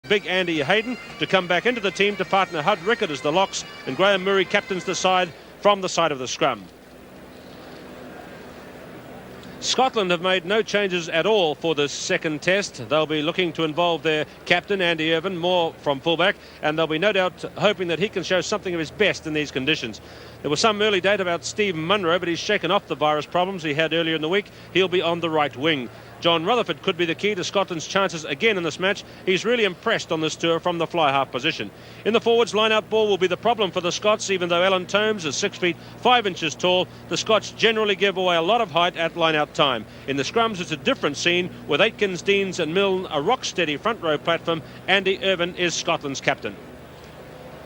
big Andy Hayden to come back into the team to partner Hud Rickett as the locks, and Graham Murray captains the side from the side of the scrum. Scotland have made no changes at all for this second test. They'll be looking to involve their captain, Andy Irvine, more from fullback, and they'll be no doubt hoping that he can show something of his best in these conditions. There was some early data about Stephen Munro, but he's shaken off the virus problems he had earlier in the week. He'll be on the right wing. John Rutherford could be the key to Scotland's chances again in this match. He's really impressed on this tour from the fly-half position. In the forwards, line-out ball will be the problem for the Scots. Even though Alan Tomes is 6 feet 5 inches tall, the Scots generally give away a lot of height at line-out time. In the scrums, it's a different scene, with Aitkins, Deans and Milne a rock-steady front-row platform. Andy Irvine is Scotland's captain.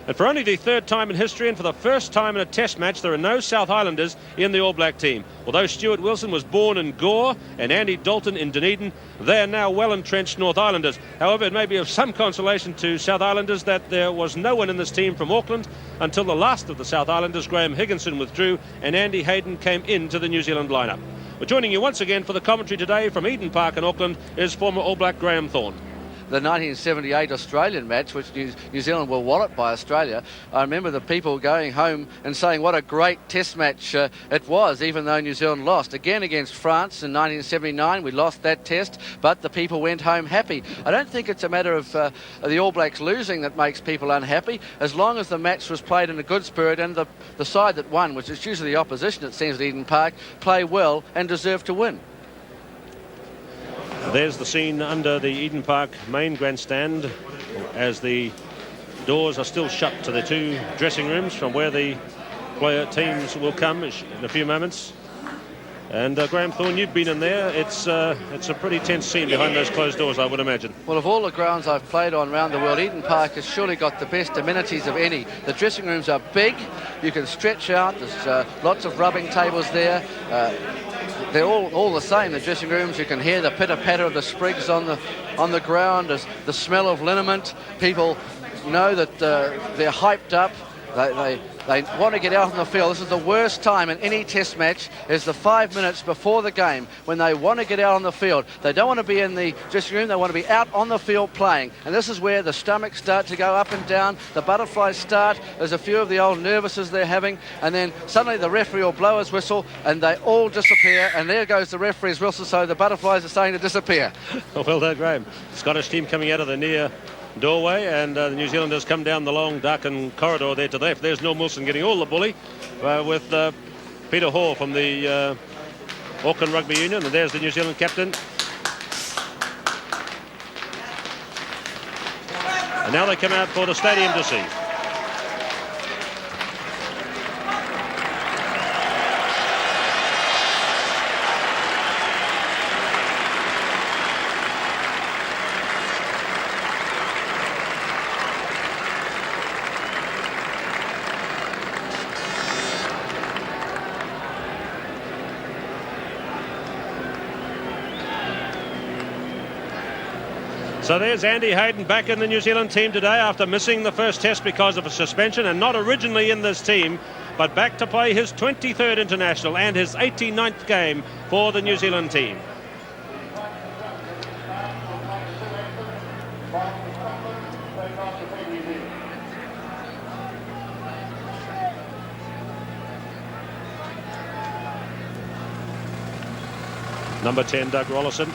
And for only the third time in history and for the first time in a test match, there are no South Islanders in the All Black team. Although Stuart Wilson was born in Gore and Andy Dalton in Dunedin, they are now well-entrenched North Islanders. However, it may be of some consolation to South Islanders that there was no one in this team from Auckland until the last of the South Islanders, Graham Higginson, withdrew and Andy Hayden came into the New Zealand lineup. We're joining you once again for the commentary today from Eden Park in Auckland is former All Black Graham Thorne. The 1978 Australian match, which New Zealand were walloped by Australia, I remember the people going home and saying what a great test match it was, even though New Zealand lost. Again against France in 1979, we lost that test, but the people went home happy. I don't think it's a matter of the All Blacks losing that makes people unhappy, as long as the match was played in a good spirit and the side that won, which is usually the opposition, it seems, at Eden Park, play well and deserve to win. There's the scene under the Eden Park main grandstand as the doors are still shut to the two dressing rooms from where the player teams will come in a few moments. And Graham Thorne, you've been in there. It's a pretty tense scene behind those closed doors, I would imagine. Well, of all the grounds I've played on around the world, Eden Park has surely got the best amenities of any. The dressing rooms are big. You can stretch out. There's lots of rubbing tables there. They're all the same, the dressing rooms. You can hear the pitter-patter of the sprigs on the ground, the smell of liniment. People know that they're hyped up. They want to get out on the field. This is the worst time in any test match, is the 5 minutes before the game when they want to get out on the field. They don't want to be in the dressing room. They want to be out on the field playing. And this is where the stomachs start to go up and down. The butterflies start. There's a few of the old nervouses they're having. And then suddenly the referee will blow his whistle and they all disappear. And there goes the referee's whistle. So the butterflies are starting to disappear. Well done, Graham. Scottish team coming out of the near doorway, and the New Zealanders come down the long darkened corridor there to the left. There's Norm Wilson getting all the bully with Peter Hall from the Auckland Rugby Union, and there's the New Zealand captain. And now they come out for the stadium to see. So there's Andy Hayden back in the New Zealand team today after missing the first test because of a suspension, and not originally in this team, but back to play his 23rd international and his 89th game for the New Zealand team. Number 10, Doug Rollison.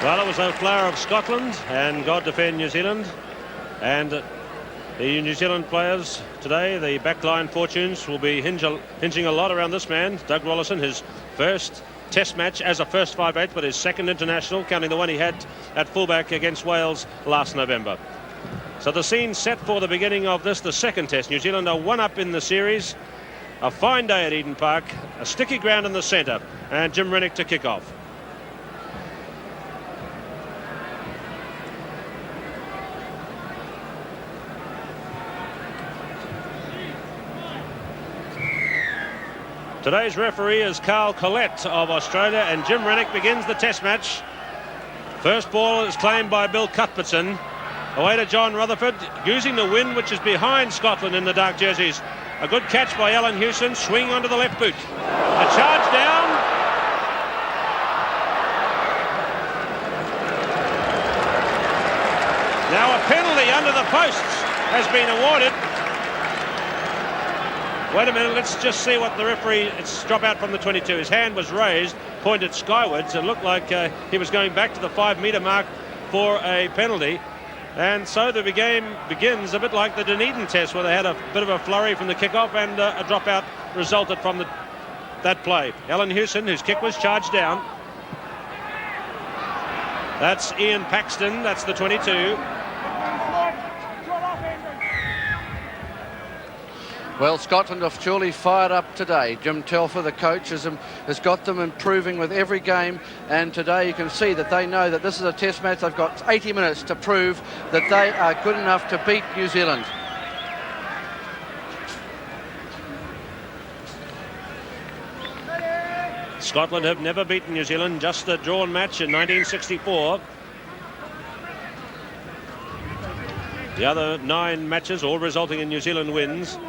Well, it was O'Flower of Scotland and God defend New Zealand. And the New Zealand players today, the backline fortunes will be hinging a lot around this man, Doug Rollison, his first test match as a first 5/8, but his second international, counting the one he had at fullback against Wales last November. So the scene set for the beginning of this, the second test. New Zealand are 1 up in the series. A fine day at Eden Park, a sticky ground in the centre, and Jim Rennick to kick off. Today's referee is Carl Collette of Australia, and Jim Rennick begins the test match. First ball is claimed by Bill Cuthbertson. Away to John Rutherford, using the wind which is behind Scotland in the dark jerseys. A good catch by Alan Hewson, swing onto the left boot. A charge down. Now a penalty under the posts has been awarded. Wait a minute, let's just see what the referee, it's drop out from the 22. His hand was raised, pointed skywards. It looked like he was going back to the 5-metre mark for a penalty. And so the game begins a bit like the Dunedin test, where they had a bit of a flurry from the kick-off, and a dropout resulted from that play. Alan Hewson, whose kick was charged down. That's Ian Paxton, that's the 22. Well, Scotland have surely fired up today. Jim Telfer, the coach, has got them improving with every game, and today you can see that they know that this is a test match. They've got 80 minutes to prove that they are good enough to beat New Zealand. Scotland have never beaten New Zealand, just a drawn match in 1964. The other 9 matches all resulting in New Zealand wins.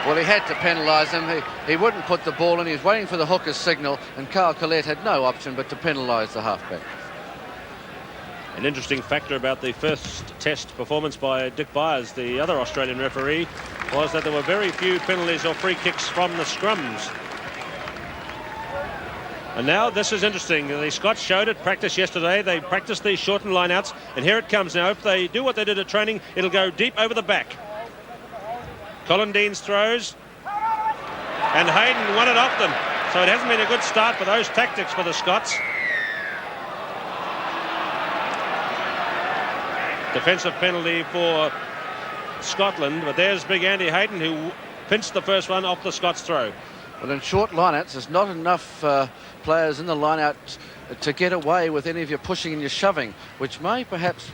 Well, he had to penalise him. He wouldn't put the ball in. He was waiting for the hooker's signal, and Carl Collette had no option but to penalise the halfback. An interesting factor about the first test performance by Dick Byers, the other Australian referee, was that there were very few penalties or free kicks from the scrums. And now this is interesting. The Scots showed it practice yesterday. They practiced these shortened lineouts, and here it comes now. If they do what they did at training, it'll go deep over the back. Colin Deans throws, and Hayden won it off them. So it hasn't been a good start for those tactics for the Scots. Defensive penalty for Scotland, but there's big Andy Hayden, who pinched the first one off the Scots throw. Well, in short lineouts, there's not enough players in the lineout to get away with any of your pushing and your shoving, which may perhaps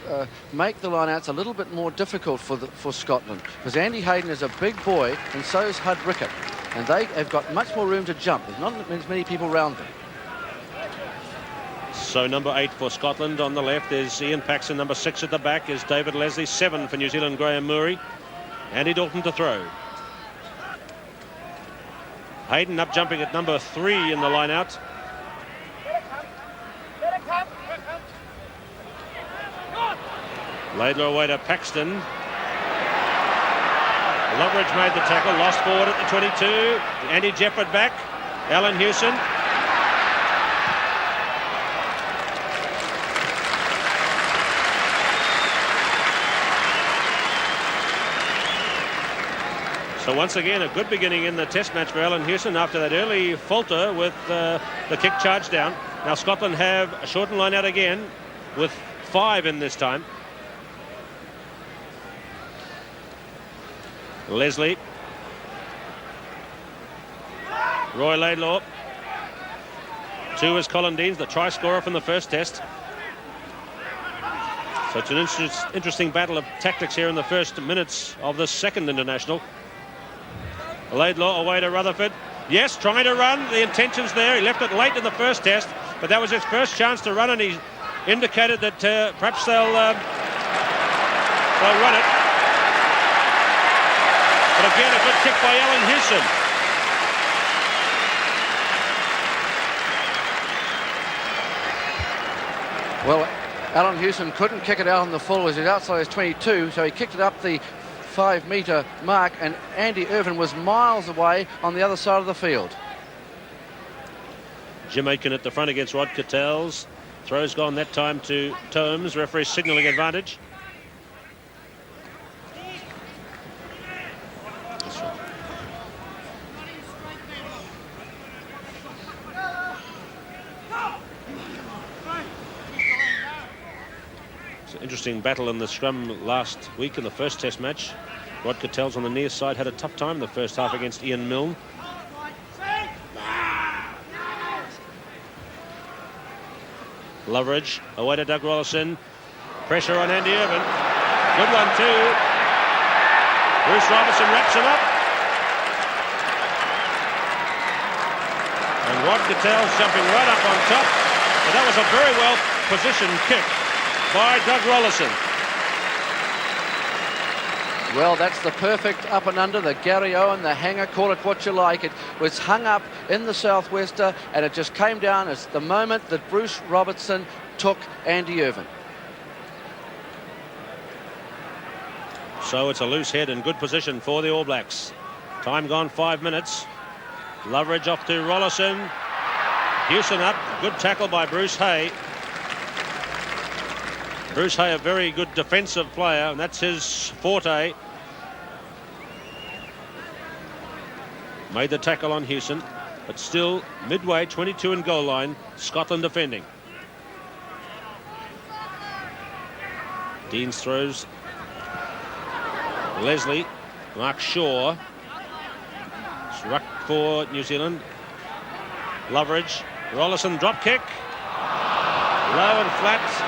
make the lineouts a little bit more difficult for Scotland, because Andy Hayden is a big boy, and so is Hud Rickett, and they have got much more room to jump. There's not as many people around them. So number 8 for Scotland on the left is Ian Paxton. Number 6 at the back is David Leslie. 7 for New Zealand, Graham Murray. Andy Dalton to throw. Hayden up jumping at number 3 in the line-out. Laidlaw away to Paxton. Loveridge made the tackle, lost forward at the 22. Andy Jefford back. Alan Hewson. So once again, a good beginning in the test match for Alan Hewson after that early falter with the kick charged down. Now Scotland have a shortened line out again with 5 in this time. Leslie. Roy Laidlaw. 2 is Colin Deans, the try scorer from the first test. So it's an interesting battle of tactics here in the first minutes of the second international. Laidlaw away to Rutherford. Yes, trying to run. The intention's there. He left it late in the first test, but that was his first chance to run, and he indicated that perhaps they'll run it. But again, a good kick by Alan Hewson. Well, Alan Hewson couldn't kick it out on the full as he was outside his 22, so he kicked it up the 5-metre mark, and Andy Irvin was miles away on the other side of the field. Jim Aitken at the front against Rod Cattell's. Throw's gone that time to Tomes. Referee signalling advantage. It's an interesting battle in the scrum last week in the first test match. Rod Cattell's on the near side had a tough time in the first half against Ian Milne. Loveridge away to Doug Rollison. Pressure on Andy Irvin. Good one too. Bruce Robertson wraps him up. And Rod Cattell's jumping right up on top. But that was a very well positioned kick by Doug Rollison. Well, that's the perfect up and under, the Gary Owen, the hanger, call it what you like. It was hung up in the southwester, and it just came down as the moment that Bruce Robertson took Andy Irvin. So it's a loose head in good position for the All Blacks. Time gone 5 minutes. Loveridge off to Rollison. Hewson up. Good tackle by Bruce Hay. Bruce Hay, a very good defensive player, and that's his forte. Made the tackle on Hewson, but still midway, 22 in goal line, Scotland defending. Deans throws. Leslie, Mark Shaw. Struck for New Zealand. Loveridge, Rollison drop kick. Low and flat.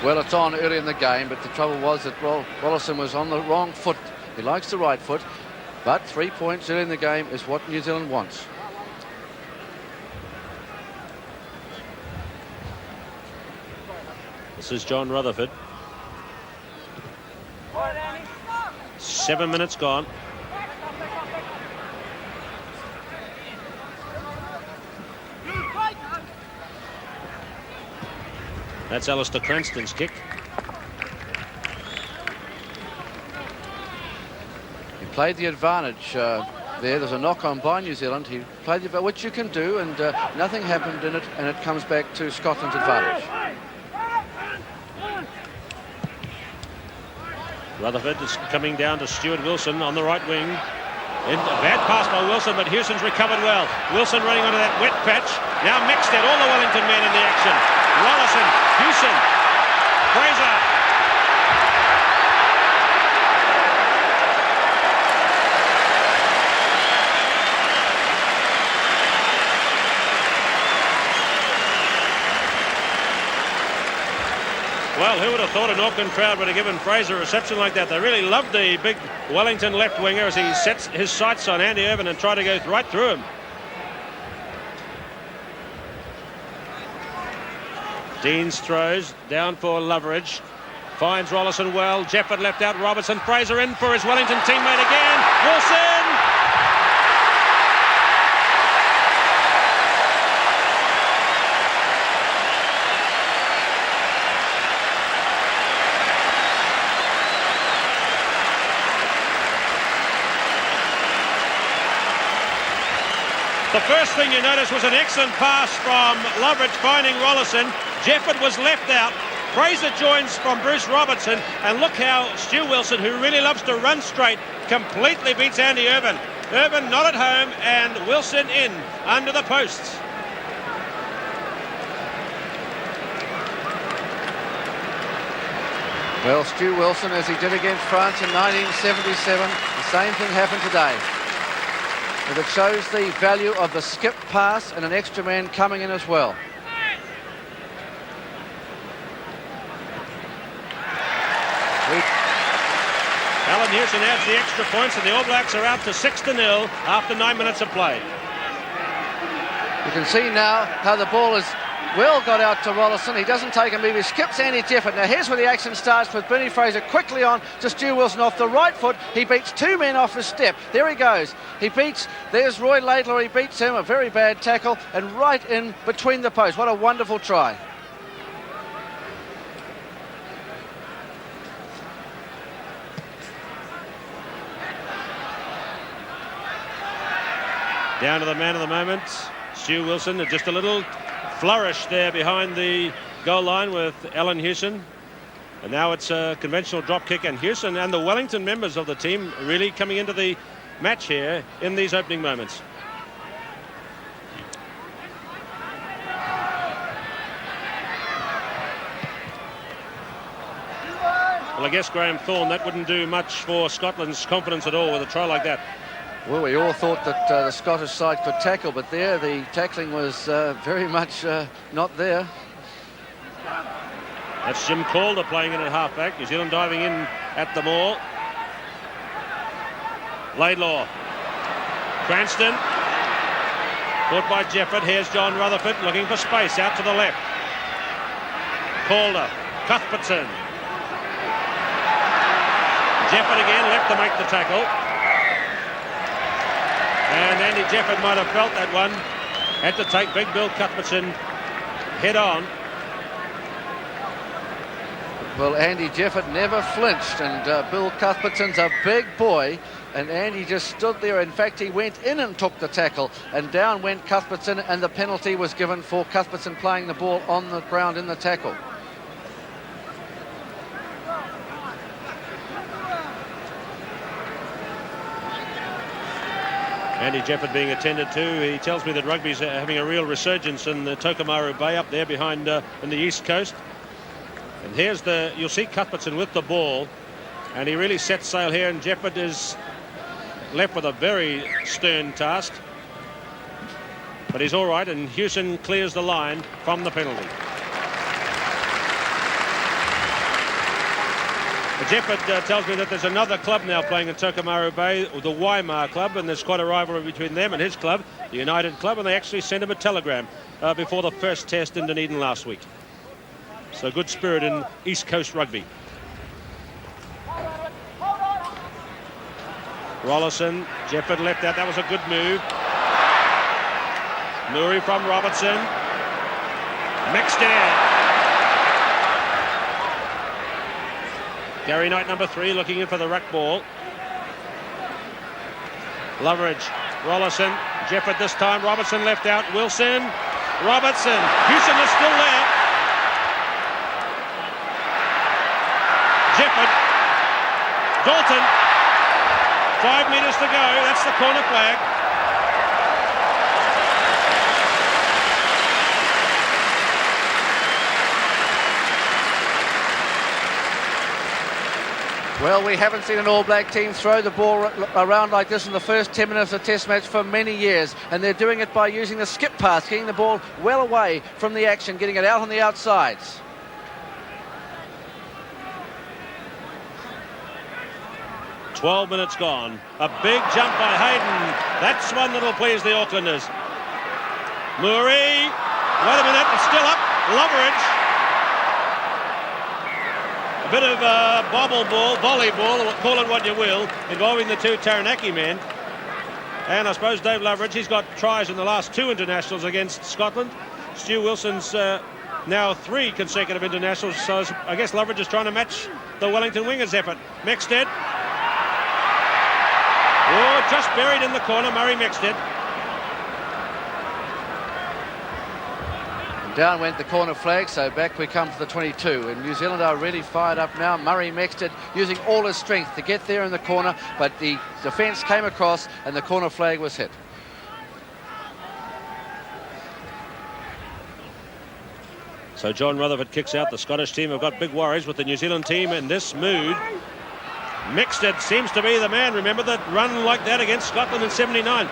Well, it's on early in the game, but the trouble was that Rollison was on the wrong foot. He likes the right foot, but 3 points early in the game is what New Zealand wants. This is John Rutherford. 7 minutes gone. That's Alistair Cranston's kick. He played the advantage there. There's a knock on by New Zealand. He played the which you can do, and nothing happened in it, and it comes back to Scotland's advantage. Rutherford is coming down to Stuart Wilson on the right wing. A bad pass by Wilson, but Hewson's recovered well. Wilson running onto that wet patch. Now Mixted, all the Wellington men in the action. Rollison, Hewson, Fraser. Well, who would have thought an Auckland crowd would have given Fraser a reception like that? They really loved the big Wellington left winger as he sets his sights on Andy Irvin and tried to go right through him. Deans throws down for Loveridge. Finds Rollison well. Jefford left out Robertson. Fraser in for his Wellington teammate again. Wilson! The first thing you noticed was an excellent pass from Loveridge finding Rollison. Jefford was left out. Fraser joins from Bruce Robertson, and look how Stu Wilson, who really loves to run straight, completely beats Andy Irvin. Irvin not at home, and Wilson in under the posts. Well, Stu Wilson, as he did against France in 1977, the same thing happened today. And it shows the value of the skip pass and an extra man coming in as well. Alan Hewson adds the extra points, and the All Blacks are out to 6-0 after 9 minutes of play. You can see now how the ball is Well got out to Rollison. He doesn't take a move. He skips Andy Jefford. Now here's where the action starts with Bernie Fraser quickly on to Stu Wilson off the right foot. He beats two men off his step. There he goes. There's Roy Laidlaw. He beats him. A very bad tackle and right in between the posts. What a wonderful try. Down to the man of the moment, Stu Wilson. Just a little flourish there behind the goal line with Alan Hewson. And now it's a conventional drop kick, and Hewson and the Wellington members of the team really coming into the match here in these opening moments. Well, I guess, Graham Thorne, that wouldn't do much for Scotland's confidence at all with a try like that. Well, we all thought that the Scottish side could tackle, but there the tackling was very much not there. That's Jim Calder playing in at halfback. New Zealand diving in at the maul. Laidlaw. Cranston. Caught by Jefford. Here's John Rutherford looking for space out to the left. Calder. Cuthbertson. Jefford again left to make the tackle. And Andy Jefford might have felt that one. Had to take Big Bill Cuthbertson head on. Well, Andy Jefford never flinched, and Bill Cuthbertson's a big boy, and Andy just stood there. In fact, he went in and took the tackle, and down went Cuthbertson, and the penalty was given for Cuthbertson playing the ball on the ground in the tackle. Andy Jefford being attended to. He tells me that rugby's having a real resurgence in the Tokomaru Bay up there behind in the east coast. And here's you'll see Cuthbertson with the ball, and he really sets sail here, and Jefford is left with a very stern task. But he's all right, and Hewson clears the line from the penalty. Jefford tells me that there's another club now playing in Tokomaru Bay, the Waimar Club, and there's quite a rivalry between them and his club, the United Club, and they actually sent him a telegram before the first test in Dunedin last week. So good spirit in East Coast rugby. Rollison, Jefford left out. That was a good move. Murray from Robertson. Mixed Gary Knight, number 3, looking in for the ruck ball. Loveridge, Rollison, Jefford this time. Robertson left out. Wilson, Robertson. Hewson is still there. Jefford, Dalton. 5 metres to go. That's the corner flag. Well, we haven't seen an All Black team throw the ball around like this in the first 10 minutes of the Test match for many years, and they're doing it by using the skip pass, getting the ball well away from the action, getting it out on the outsides. "12 minutes gone. A big jump by Hayden. That's one that'll please the Aucklanders. Murray. Wait a minute, it's still up. Loveridge. A bit of bobble ball, volleyball, call it what you will, involving the two Taranaki men. And I suppose Dave Loveridge, he's got tries in the last 2 internationals against Scotland. Stu Wilson's now 3 consecutive internationals, so I guess Loveridge is trying to match the Wellington wingers' effort. Mexted. Oh, just buried in the corner, Murray Mexted. Down went the corner flag, so back we come to the 22, and New Zealand are really fired up now. Murray Mexted using all his strength to get there in the corner, but the defence came across and the corner flag was hit. So John Rutherford kicks out. The Scottish team have got big worries with the New Zealand team in this mood. Mexted seems to be the man. Remember that run like that against Scotland in '79.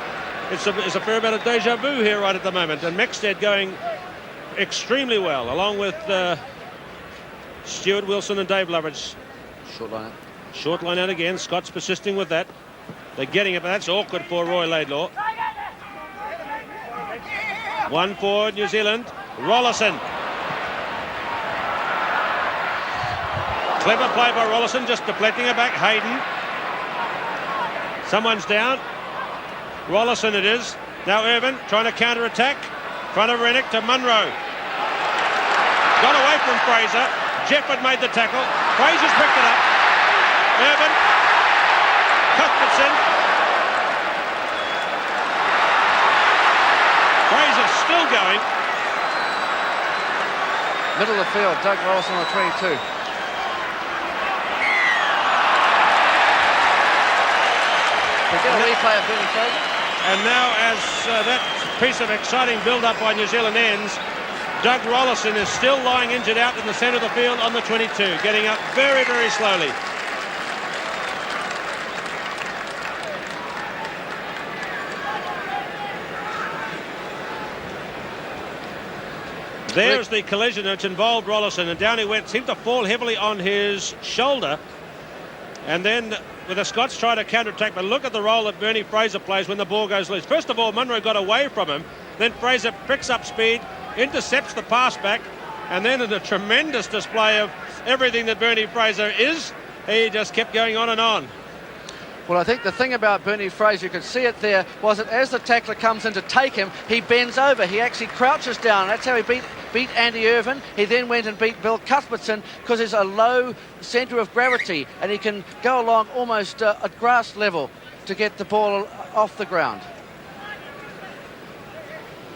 It's a fair amount of deja vu here right at the moment, and Mexted going extremely well, along with Stuart Wilson and Dave Loveridge. Short line out. Short line out again. Scots persisting with that. They're getting it, but that's awkward for Roy Laidlaw. One for New Zealand. Rollison. Clever play by Rollison, just deflecting it back. Hayden. Someone's down. Rollison it is. Now Irvin trying to counter-attack. Front of Rennick to Munro. Got away from Fraser. Jefford made the tackle. Fraser's picked it up. Irvin. Cuthbertson. Fraser's still going. Middle of the field, Doug Rollison on the 22. We get a replay of Bernie Fraser. And now, as that piece of exciting build-up by New Zealand ends, Doug Rollison is still lying injured out in the centre of the field on the 22, getting up very, very slowly. There's the collision which involved Rollison, and down he went, seemed to fall heavily on his shoulder. And then with the Scots try to counter-attack, but look at the role that Bernie Fraser plays when the ball goes loose. First of all, Munro got away from him, then Fraser picks up speed, intercepts the pass back, and then in a tremendous display of everything that Bernie Fraser is, he just kept going on and on. Well, I think the thing about Bernie Fraser, you can see it there, was that as the tackler comes in to take him, he bends over. He actually crouches down. That's how he beat Andy Irvin. He then went and beat Bill Cuthbertson because there's a low centre of gravity and he can go along almost at grass level to get the ball off the ground.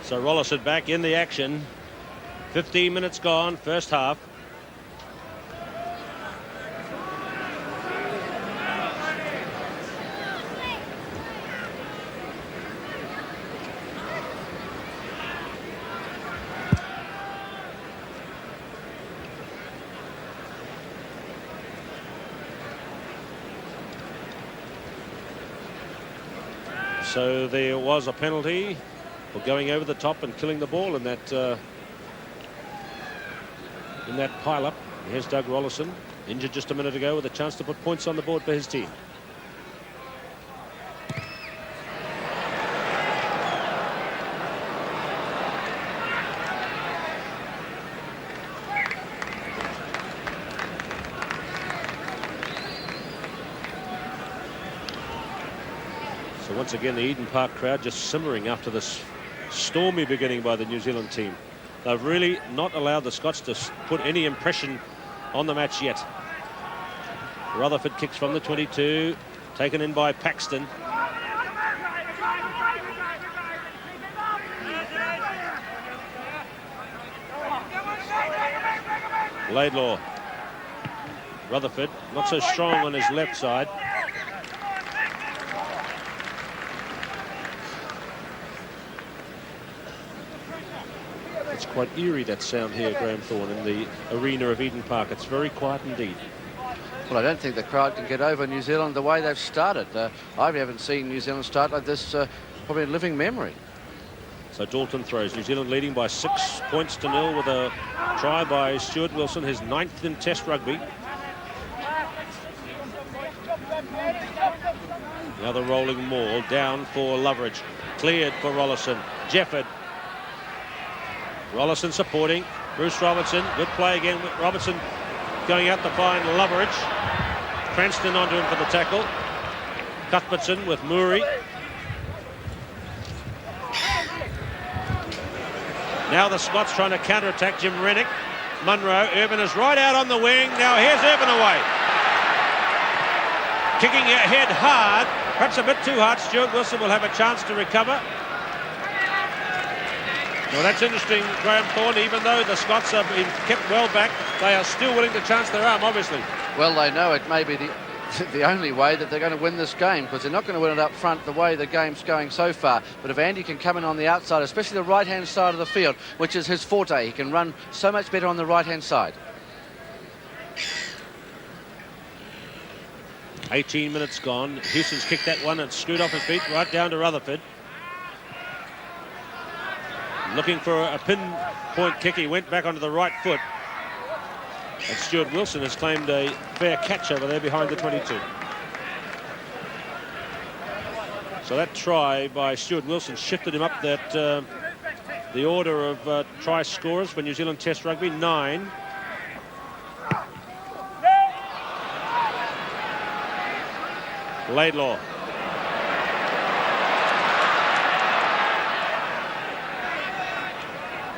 So Rollison back in the action. 15 minutes gone, first half. So there was a penalty for going over the top and killing the ball in that pile-up. Here's Doug Rollison, injured just a minute ago, with a chance to put points on the board for his team. Once again, the Eden Park crowd just simmering after this stormy beginning by the New Zealand team. They've really not allowed the Scots to put any impression on the match yet. Rutherford kicks from the 22, taken in by Paxton. Laidlaw. Rutherford, not so strong on his left side. It's quite eerie, that sound here, Graham Thorne, in the arena of Eden Park. It's very quiet indeed. Well, I don't think the crowd can get over New Zealand the way they've started. I haven't seen New Zealand start like this probably in living memory. So Dalton throws. New Zealand leading by 6 points to 0 with a try by Stuart Wilson, his 9th in Test rugby. Another rolling maul down for Loveridge. Cleared for Rollison. Jefford. Rollison supporting. Bruce Robertson. Good play again with Robertson going out to find Loveridge. Cranston onto him for the tackle. Cuthbertson with Murray. Now the Scots trying to counter-attack Jim Rennick. Munro. Irvin is right out on the wing. Now here's Irvin away. Kicking ahead hard. Perhaps a bit too hard. Stuart Wilson will have a chance to recover. Well, that's interesting, Graham Thorne. Even though the Scots have been kept well back, they are still willing to chance their arm, obviously. Well, they know it may be the only way that they're going to win this game, because they're not going to win it up front the way the game's going so far. But if Andy can come in on the outside, especially the right-hand side of the field, which is his forte, he can run so much better on the right-hand side. 18 minutes gone. Houston's kicked that one and screwed off his feet right down to Rutherford. Looking for a pinpoint kick. He went back onto the right foot. And Stuart Wilson has claimed a fair catch over there behind the 22. So that try by Stuart Wilson shifted him up that the order of try scorers for New Zealand Test Rugby, 9. Laidlaw.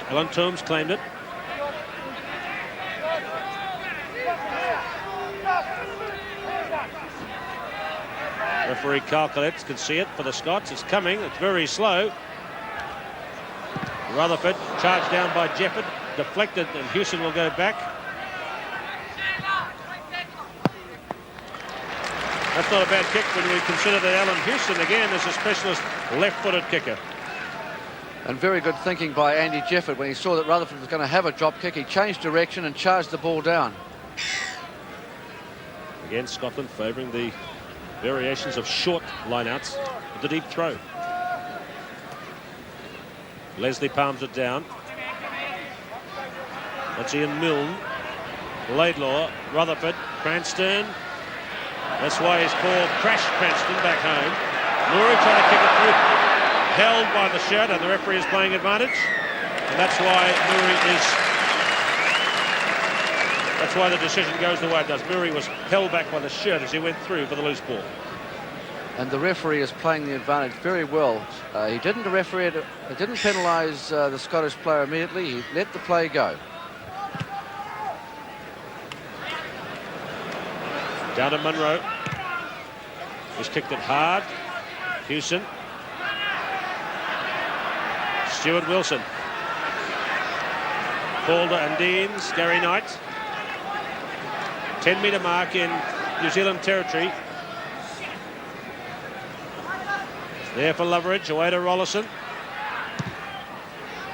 Alan Toombs claimed it. Referee calculates, can see it for the Scots. It's coming, it's very slow. Rutherford charged down by Jefford, deflected, and Hewson will go back. That's not a bad kick when we consider that Alan Hewson again is a specialist left-footed kicker. And very good thinking by Andy Jefford when he saw that Rutherford was going to have a drop kick. He changed direction and charged the ball down. Again, Scotland favouring the variations of short lineouts with the deep throw. Leslie palms it down. That's Ian Milne. Laidlaw, Rutherford, Cranston. That's why he's called Crash Cranston back home. Murray trying to kick it through. Held by the shirt, and the referee is playing advantage. And that's why that's why the decision goes the way it does. Murray was held back by the shirt as he went through for the loose ball. And the referee is playing the advantage very well. He didn't penalise the Scottish player immediately. He let the play go. Down to Munro. He's kicked it hard. Hewson. Stuart Wilson. Calder and Deans. Gary Knight. 10-metre mark in New Zealand territory. There for Loveridge, away to Rollison.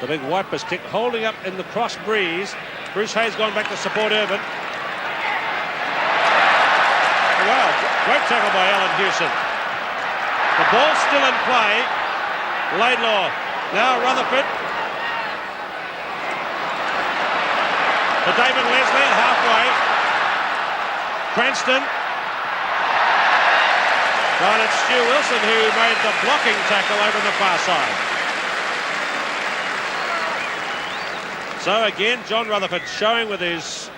The big wipers kick, holding up in the cross breeze. Bruce Hayes gone back to support Irvin. Wow, great tackle by Alan Hewson. The ball's still in play. Laidlaw, now Rutherford. To David Leslie at halfway. Cranston. But it's Stu Wilson who made the blocking tackle over on the far side. So again, John Rutherford showing with his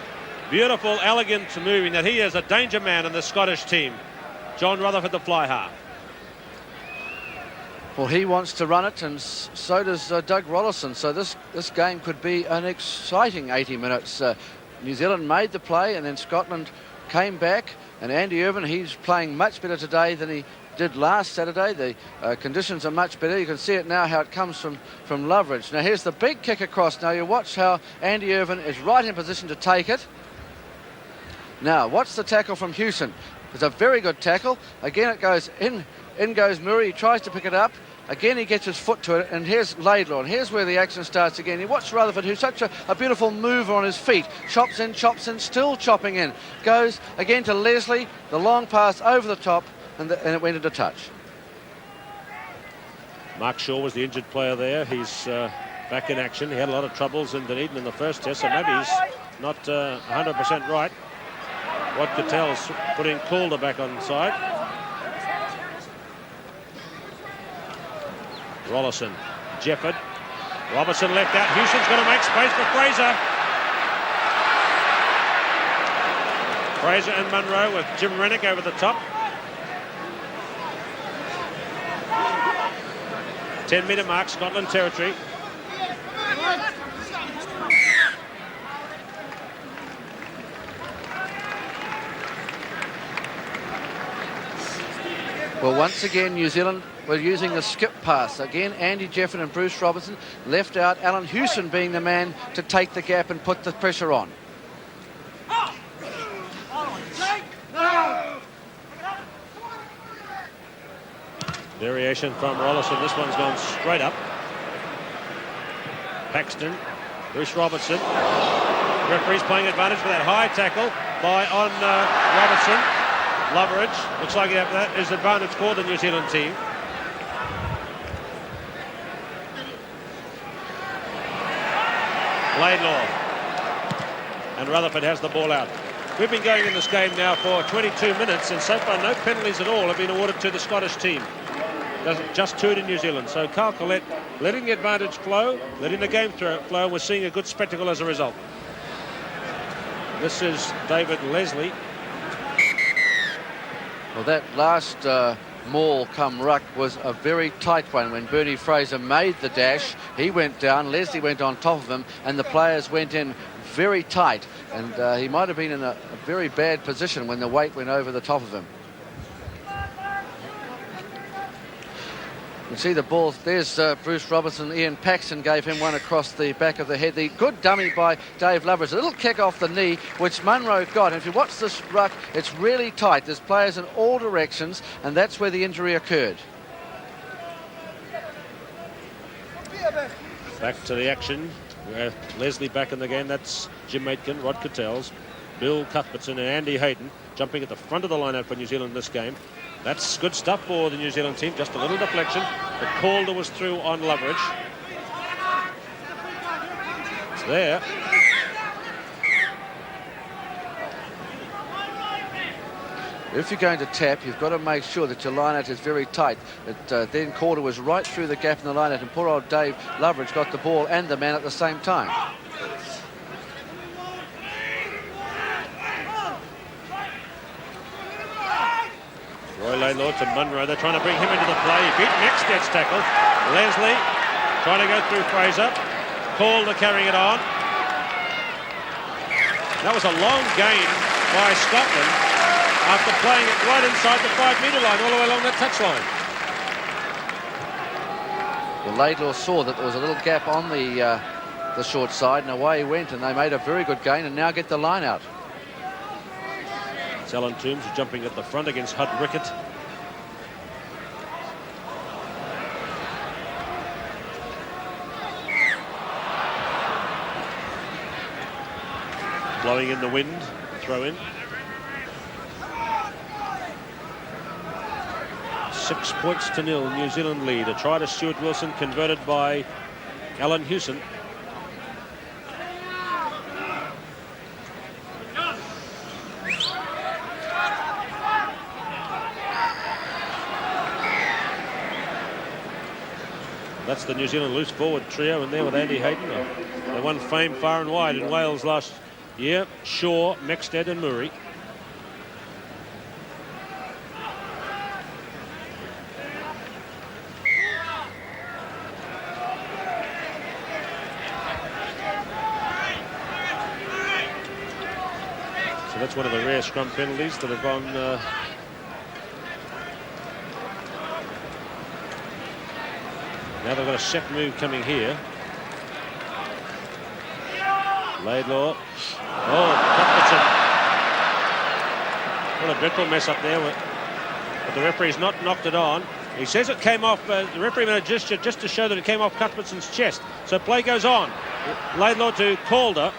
beautiful, elegant moving that he is a danger man in the Scottish team. John Rutherford, the fly half. Well, he wants to run it, and so does Doug Rollison. So this game could be an exciting 80 minutes. New Zealand made the play, and then Scotland came back. And Andy Irvin, he's playing much better today than he did last Saturday. The conditions are much better. You can see it now how it comes from Loveridge. Now here's the big kick across. Now you watch how Andy Irvin is right in position to take it. Now watch the tackle from Hewson. It's a very good tackle. Again it goes in goes Murray. He tries to pick it up. Again he gets his foot to it, and here's Laidlaw, and here's where the action starts again. You watch Rutherford, who's such a beautiful mover on his feet. Chops in, still chopping in. Goes again to Leslie, the long pass over the top, and it went into touch. Mark Shaw was the injured player there. He's back in action. He had a lot of troubles in Dunedin in the first test, so maybe he's not 100% right. Rod Cattell's putting Calder back on side. Rollison, Jefford, Robertson left out. Hewson's going to make space for Fraser. Fraser and Munro with Jim Rennick over the top. 10-metre mark, Scotland territory. Well, once again, New Zealand were using a skip pass. Again, Andy Jefford and Bruce Robertson left out, Alan Hewson being the man to take the gap and put the pressure on. Variation from Rollison. This one's gone straight up. Paxton, Bruce Robertson. Referee's playing advantage for that high tackle on Robertson. Loveridge. Looks like that is advantage for the New Zealand team. Laidlaw. And Rutherford has the ball out. We've been going in this game now for 22 minutes, and so far no penalties at all have been awarded to the Scottish team. just 2 to New Zealand. So Carl Collette letting the advantage flow, letting the game flow. We're seeing a good spectacle as a result. This is David Leslie. Well, that last maul come ruck was a very tight one. When Bernie Fraser made the dash, he went down, Leslie went on top of him, and the players went in very tight. And he might have been in a very bad position when the weight went over the top of him. You see the balls. There's Bruce Robertson. Ian Paxton gave him one across the back of the head. The good dummy by Dave Loveridge. A little kick off the knee, which Munro got. And if you watch this ruck, it's really tight. There's players in all directions, and that's where the injury occurred. Back to the action. Leslie back in the game. That's Jim Aitken, Rod Cattels, Bill Cuthbertson and Andy Hayden jumping at the front of the lineup for New Zealand in this game. That's good stuff for the New Zealand team. Just a little deflection. But Calder was through on Loveridge. It's there. If you're going to tap, you've got to make sure that your line-out is very tight. Then Calder was right through the gap in the line-out, and poor old Dave Loveridge got the ball and the man at the same time. Roy Laidlaw to Munro. They're trying to bring him into the play. He beat Nexted's tackle. Leslie trying to go through Fraser. Calder carrying it on. That was a long gain by Scotland after playing it right inside the 5-metre line, all the way along that touchline. Well, Laidlaw saw that there was a little gap on the short side, and away he went, and they made a very good gain and now get the line out. It's Alan Toombs jumping at the front against Hud Rickett. Blowing in the wind, throw in. 6 points to 0, New Zealand lead. A try to Stuart Wilson converted by Alan Hewson. That's the New Zealand loose forward trio in there with Andy Hayden. They won fame far and wide in Wales last year. Shaw, Mexted and Murray. So that's one of the rare scrum penalties that have gone now they've got a set move coming here. Laidlaw. Oh, Cuthbertson. What a dreadful mess up there. But the referee's not knocked it on. He says it came off. The referee made a gesture just to show that it came off Cuthbertson's chest. So play goes on. Laidlaw to Calder.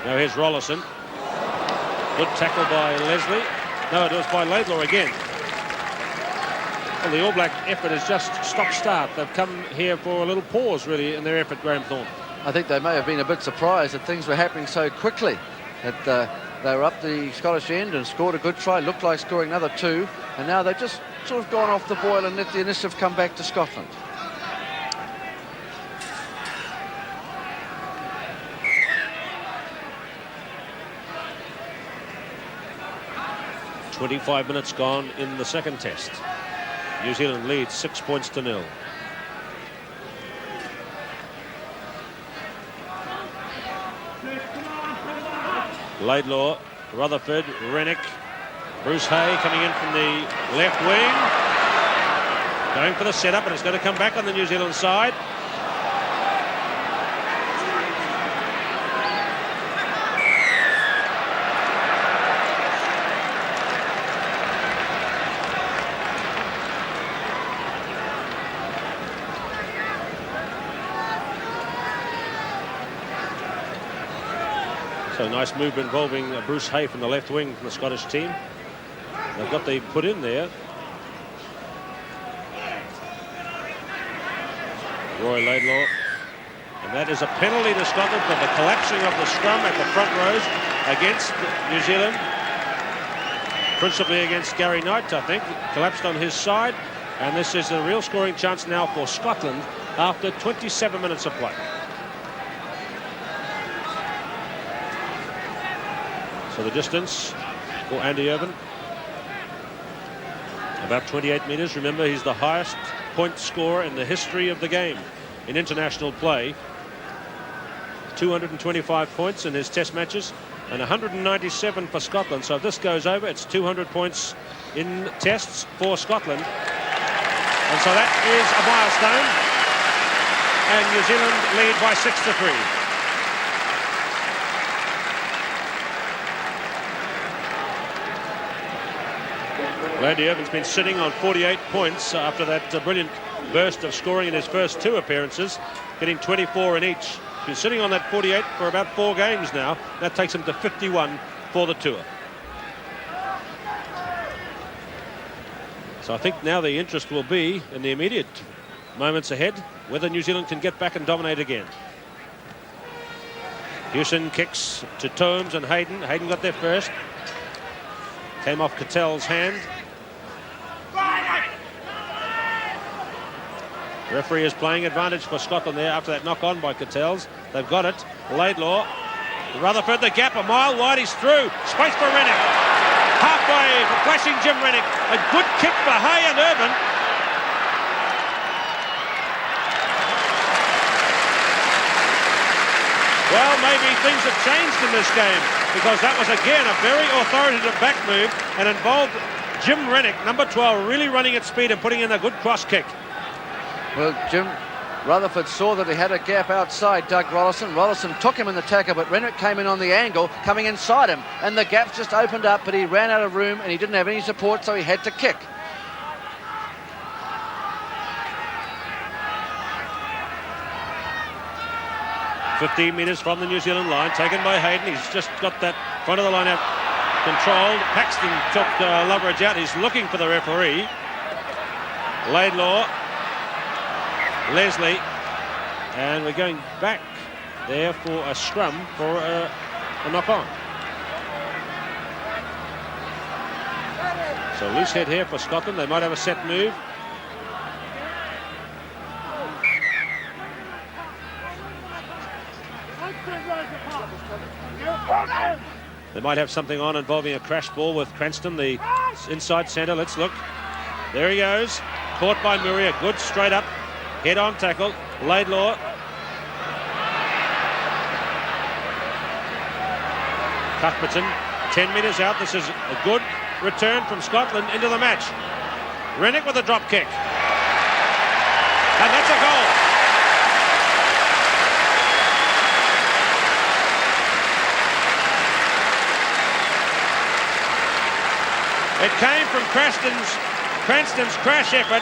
Now here's Rollison. Good tackle by Leslie. No, it was by Laidlaw again. Well, the All Black effort is just stop-start. They've come here for a little pause, really, in their effort, Graham Thorne. I think they may have been a bit surprised that things were happening so quickly. That they were up the Scottish end and scored a good try, looked like scoring another 2, and now they've just sort of gone off the boil and let the initiative come back to Scotland. .25 minutes gone in the second test. New Zealand leads 6 points to 0. Laidlaw, Rutherford, Rennick, Bruce Hay coming in from the left wing. Going for the setup, and it's going to come back on the New Zealand side. So nice move involving Bruce Hay from the left wing from the Scottish team. They've got the put in there. Roy Laidlaw. And that is a penalty to Scotland for the collapsing of the scrum at the front rows against New Zealand. principally against Gary Knight, I think. Collapsed on his side, and this is a real scoring chance now for Scotland after 27 minutes of play. So the distance for Andy Irvine, about 28 metres. Remember, he's the highest point scorer in the history of the game in international play. 225 points in his test matches and 197 for Scotland. So if this goes over, it's 200 points in tests for Scotland. And so that is a milestone. And New Zealand lead by 6-3. Andy Irvine's been sitting on 48 points after that brilliant burst of scoring in his first 2 appearances, getting 24 in each. He's been sitting on that 48 for about 4 games now. That takes him to 51 for the tour. So I think now the interest will be in the immediate moments ahead, whether New Zealand can get back and dominate again. Hewson kicks to Tomes and Hayden. Hayden got there first. Came off Cattell's hand. Referee is playing advantage for Scotland there after that knock-on by Cattell's. They've got it. Laidlaw. Rutherford, the gap a mile wide. He's through. Space for Rennick. Halfway for flashing Jim Rennick. A good kick for Hay and Irvine. Well, maybe things have changed in this game, because that was again a very authoritative back move and involved Jim Rennick, number 12, really running at speed and putting in a good cross kick. Well, Jim Rutherford saw that he had a gap outside Doug Rollison. Rollison took him in the tackle, but Rennick came in on the angle, coming inside him, and the gap's just opened up, but he ran out of room and he didn't have any support, so he had to kick. "15 metres from the New Zealand line, taken by Hayden. He's just got that front of the line out controlled. Paxton took Loveridge out. He's looking for the referee. Laidlaw, Leslie, and we're going back there for a scrum for a knock-on. So loose head here for Scotland. They might have a set move. They might have something on involving a crash ball with Cranston, the inside centre. Let's look. There he goes. Caught by Murray. A good straight up head-on tackle. Laidlaw. Cuthbertson, 10 metres out. This is a good return from Scotland into the match. Rennick with a drop kick. And that's a goal. It came from Cranston's crash effort.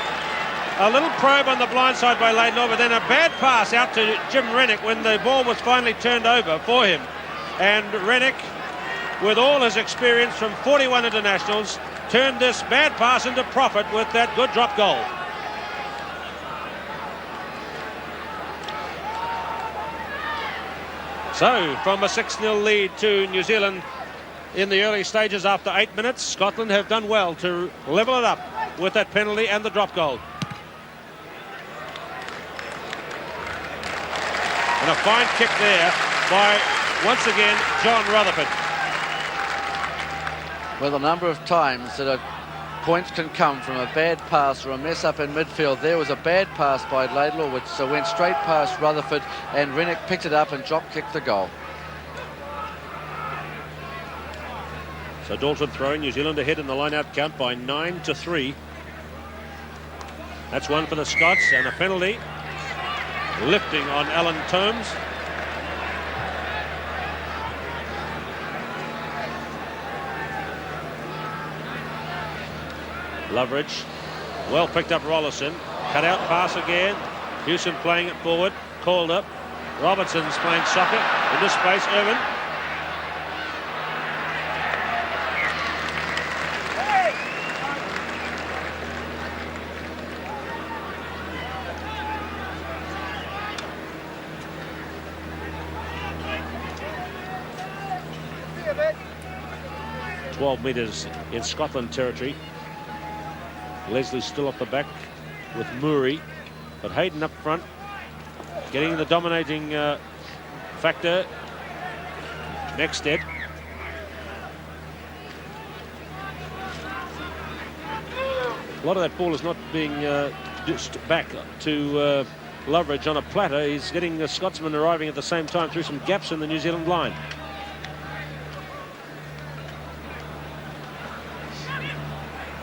A little probe on the blind side by Laidlaw, but then a bad pass out to Jim Rennick when the ball was finally turned over for him. And Rennick, with all his experience from 41 internationals, turned this bad pass into profit with that good drop goal. So, from a 6-0 lead to New Zealand in the early stages after 8 minutes, Scotland have done well to level it up with that penalty and the drop goal. And a fine kick there by, once again, John Rutherford. Well, the number of times that points can come from a bad pass or a mess up in midfield. There was a bad pass by Laidlaw, which went straight past Rutherford, and Rennick picked it up and drop kicked the goal. So Dalton throwing New Zealand ahead in the line-out count by 9-3. That's one for the Scots, and a penalty lifting on Alan Tomes. Loveridge, well picked up Rollison. Cut out pass again. Hewson playing it forward. Calder. Robertson's playing soccer in this space. Irvine. 12 metres in Scotland territory. Leslie still up the back with Murray, but Hayden up front, getting the dominating factor. Nexted. A lot of that ball is not being dished back to Loveridge on a platter. He's getting the Scotsman arriving at the same time through some gaps in the New Zealand line.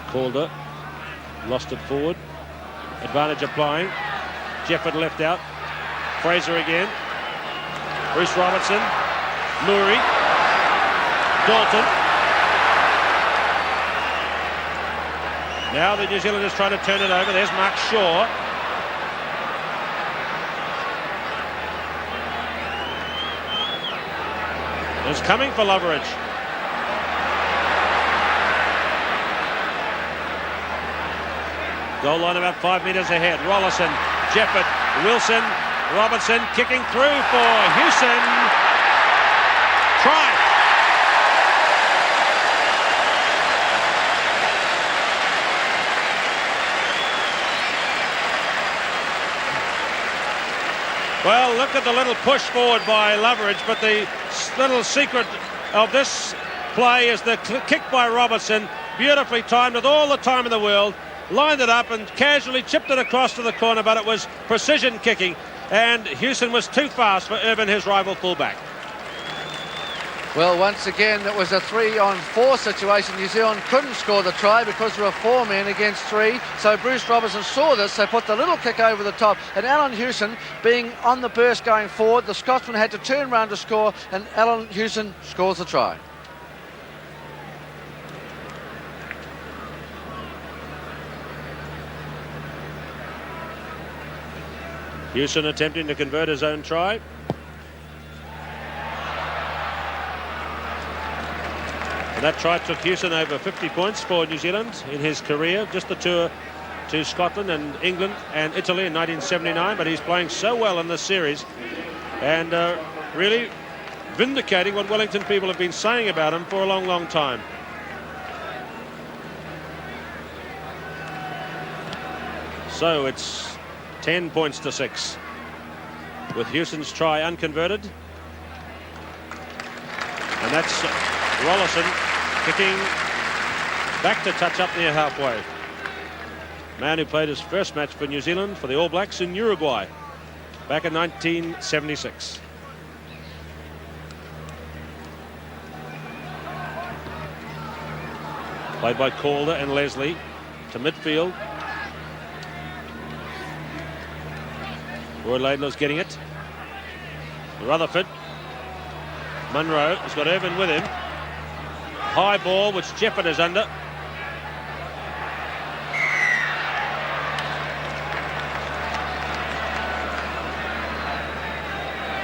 Calder lost it forward. Advantage applying. Jefford left out. Fraser again. Bruce Robertson. Murray. Dalton. Now the New Zealanders trying to turn it over. There's Mark Shaw. It's coming for Loveridge. Goal line about 5 metres ahead. Rollison, Jefford, Wilson, Robertson kicking through for Hewson. Try. Well, look at the little push forward by Loveridge, but the little secret of this play is the kick by Robertson, beautifully timed with all the time in the world, lined it up and casually chipped it across to the corner, but it was precision kicking, and Hewson was too fast for Irvin, his rival fullback. Well, once again, it was a 3-on-4 situation. New Zealand couldn't score the try because there were 4 men against 3. So Bruce Robertson saw this, so put the little kick over the top. And Alan Hewson, being on the burst going forward, the Scotsman had to turn round to score, and Alan Hewson scores the try. Hewson attempting to convert his own try. That try took Hewson over 50 points for New Zealand in his career, just the tour to Scotland and England and Italy in 1979, but he's playing so well in this series and really vindicating what Wellington people have been saying about him for a long, long time. So it's 10 points to 6 with Hewson's try unconverted, and that's Rollison kicking back to touch up near halfway. Man who played his first match for New Zealand for the All Blacks in Uruguay back in 1976. Played by Calder and Leslie to midfield. Roy Laidlaw's getting it. Rutherford. Munro has got Irvin with him. High ball, which Jefford is under.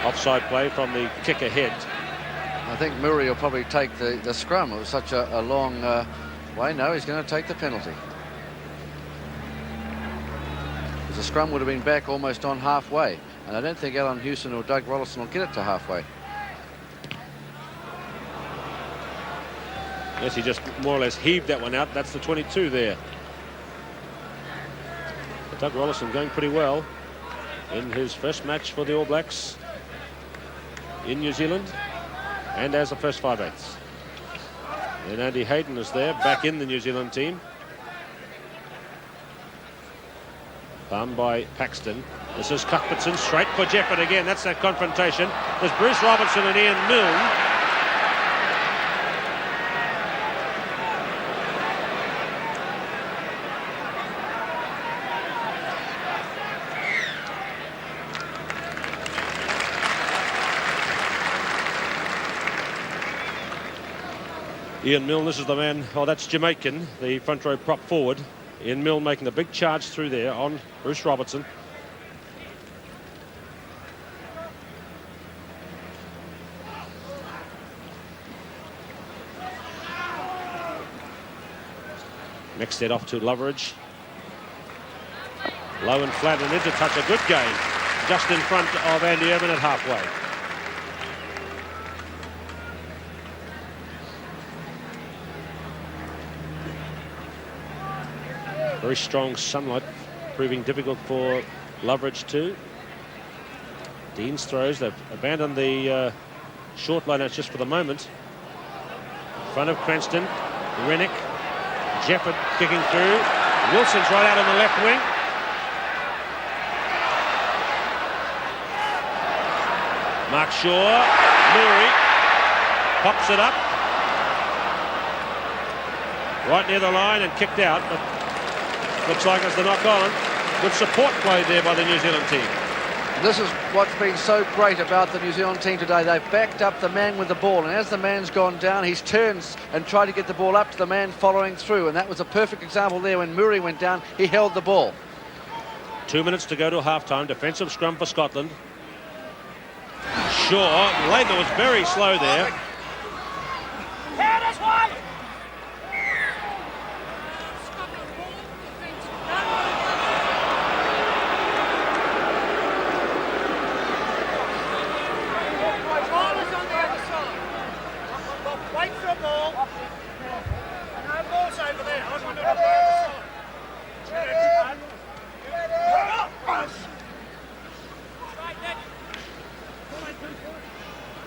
Offside play from the kick ahead. I think Murray will probably take the scrum. It was such a long way. No, he's going to take the penalty. The scrum would have been back almost on halfway, and I don't think Alan Hewson or Doug Rollison will get it to halfway. Yes, he just more or less heaved that one out. That's the 22 there. But Doug Rollison going pretty well in his first match for the All Blacks in New Zealand and as the first 5/8. And Andy Hayden is there, back in the New Zealand team. Bummed by Paxton. This is Cuthbertson straight for Jefford again. That's that confrontation. There's Bruce Robertson and Ian Milne. Ian Milne, this is the man, oh, that's Jamaican, the front row prop forward. Ian Milne making the big charge through there on Bruce Robertson. Next set off to Loveridge. Low and flat and into touch, a good game. Just in front of Andy Irvin at halfway. Very strong sunlight, proving difficult for Loveridge too. Dean's throws, they've abandoned the short line out just for the moment. In front of Cranston, Rennick, Jefford kicking through. Wilson's right out on the left wing. Mark Shaw, Murray pops it up. Right near the line and kicked out, but looks like it's the knock on. Good support play there by the New Zealand team. This is what's been so great about the New Zealand team today. They've backed up the man with the ball, and as the man's gone down, he's turned and tried to get the ball up to the man following through, and that was a perfect example there. When Murray went down, he held the ball. 2 minutes to go to half-time. Defensive scrum for Scotland. Shaw, Laidlaw was very slow there.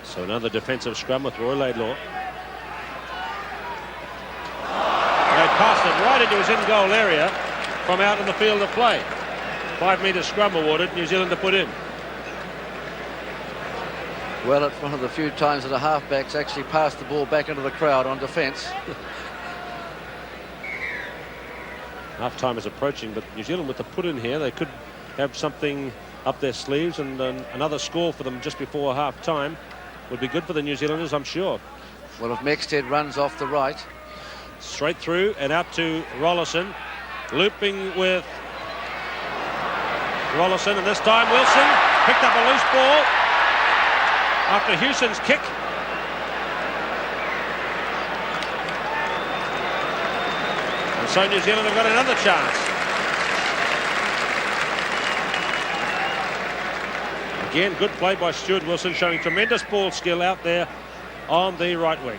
So another defensive scrum with Roy Laidlaw. They passed it right into his in-goal area from out in the field of play. 5 metre scrum awarded, New Zealand to put in. Well, it's one of the few times that the halfbacks actually passed the ball back into the crowd on defence. Half-time is approaching, but New Zealand with the put in here, they could have something up their sleeves, and another score for them just before half-time would be good for the New Zealanders, I'm sure. Well, if Mexted runs off the right. Straight through and out to Rollison. Looping with Rollison, and this time Wilson picked up a loose ball after Hewson's kick. And so New Zealand have got another chance. Again, good play by Stuart Wilson, showing tremendous ball skill out there on the right wing.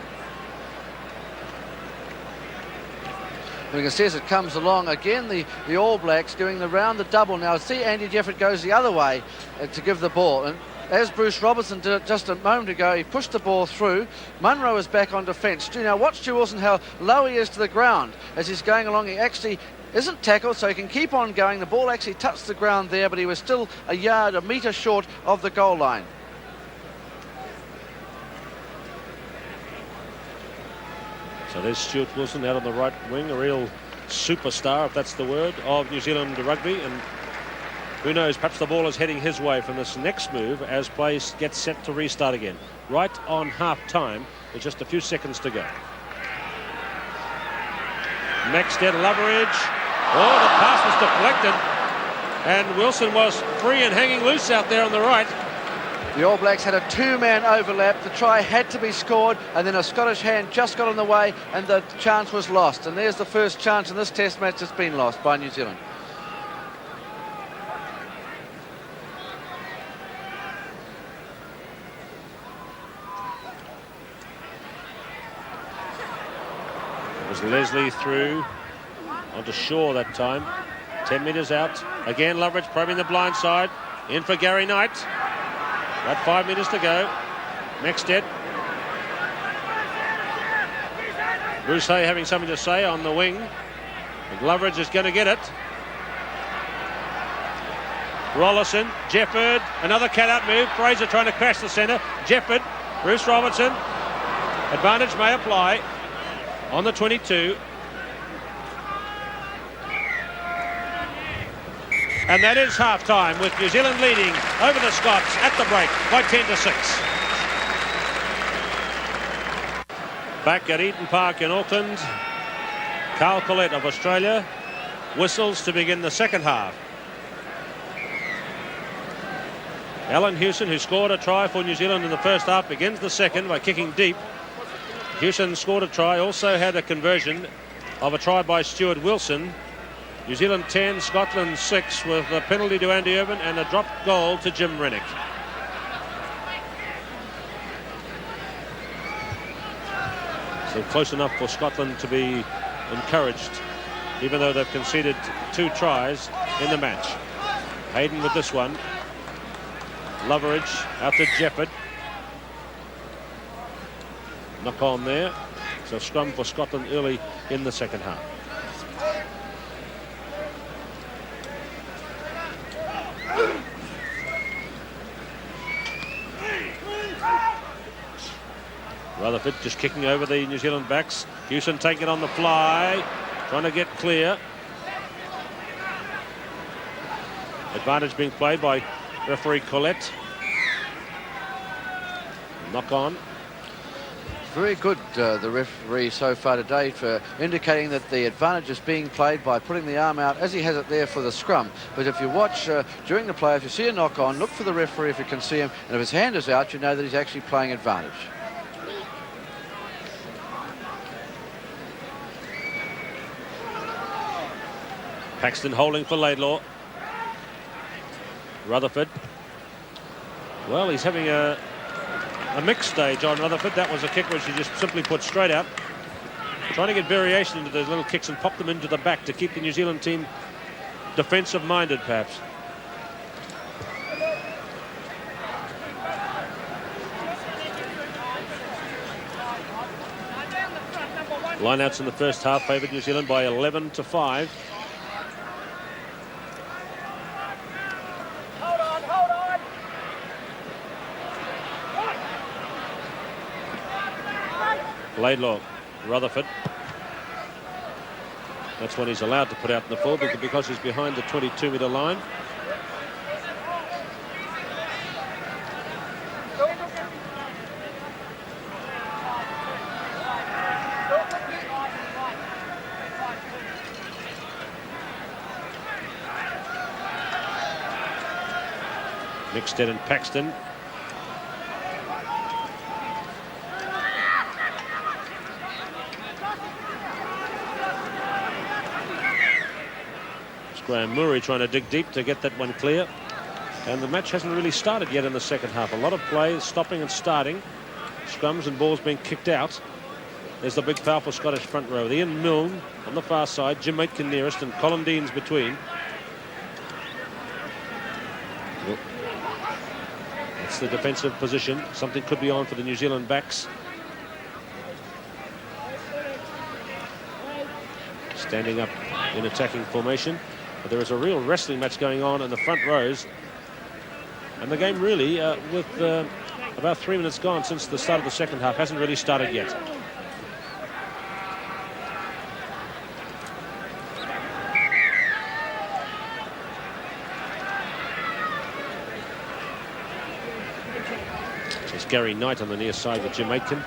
We can see as it comes along, again, the All Blacks doing the round the double. Now, see Andy Jefford goes the other way to give the ball. And as Bruce Robertson did it just a moment ago, he pushed the ball through. Munro is back on defence. Now, watch Stuart Wilson, how low he is to the ground as he's going along. He actually isn't tackled, so he can keep on going. The ball actually touched the ground there, but he was still a metre short of the goal line. So there's Stuart Wilson out on the right wing, a real superstar, if that's the word, of New Zealand rugby. And who knows, perhaps the ball is heading his way from this next move as play gets set to restart again. Right on half-time with just a few seconds to go. Mexted, Loveridge. Oh, the pass was deflected, and Wilson was free and hanging loose out there on the right. The All Blacks had a two-man overlap. The try had to be scored, and then a Scottish hand just got in the way, and the chance was lost. And there's the first chance in this Test match that's been lost by New Zealand. It was Leslie through onto Shaw that time. 10 metres out. Again, Loveridge probing the blind side. In for Gary Knight. About 5 metres to go. Mexted. Bruce Hay having something to say on the wing. And Loveridge is going to get it. Rollison, Jefford, another cat-out move. Fraser trying to crash the centre. Jefford, Bruce Robertson. Advantage may apply on the 22. And that is half-time, with New Zealand leading over the Scots at the break by 10-6. Back at Eden Park in Auckland, Carl Collette of Australia whistles to begin the second half. Alan Hewson, who scored a try for New Zealand in the first half, begins the second by kicking deep. Hewson scored a try, also had a conversion of a try by Stuart Wilson. New Zealand 10, Scotland 6, with a penalty to Andy Irvine and a dropped goal to Jim Rennick. So close enough for Scotland to be encouraged even though they've conceded 2 tries in the match. Hayden with this one. Loveridge out to Jefford. Knock on there. So scrum for Scotland early in the second half. Rutherford just kicking over the New Zealand backs. Hewson taking it on the fly, trying to get clear. Advantage being played by referee Collette. Knock on. Very good, the referee so far today, for indicating that the advantage is being played by putting the arm out as he has it there for the scrum. But if you watch during the play, if you see a knock on, look for the referee if you can see him, and if his hand is out, you know that he's actually playing advantage. Paxton holding for Laidlaw. Rutherford. Well, he's having a mixed stage on Rutherford. That was a kick which he just simply put straight out. Trying to get variation into those little kicks and pop them into the back to keep the New Zealand team defensive-minded, perhaps. Lineouts in the first half favoured New Zealand by 11-5. Laidlaw, Rutherford. That's when he's allowed to put out in the full because he's behind the 22-metre line. Mixted and Paxton. Graham Murray trying to dig deep to get that one clear. And the match hasn't really started yet in the second half. A lot of play, stopping and starting. Scrums and balls being kicked out. There's the big powerful Scottish front row. Ian Milne on the far side. Jim Aitken nearest and Colin Deans between. That's the defensive position. Something could be on for the New Zealand backs. Standing up in attacking formation. But there is a real wrestling match going on in the front rows. And the game really, with about 3 minutes gone since the start of the second half, hasn't really started yet. There's Gary Knight on the near side with Jim Aitken.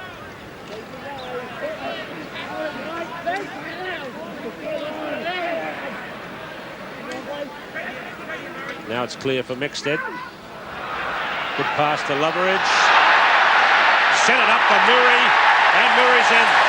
Now it's clear for Mexted. Good pass to Loveridge. Set it up for Murray, and Murray's in.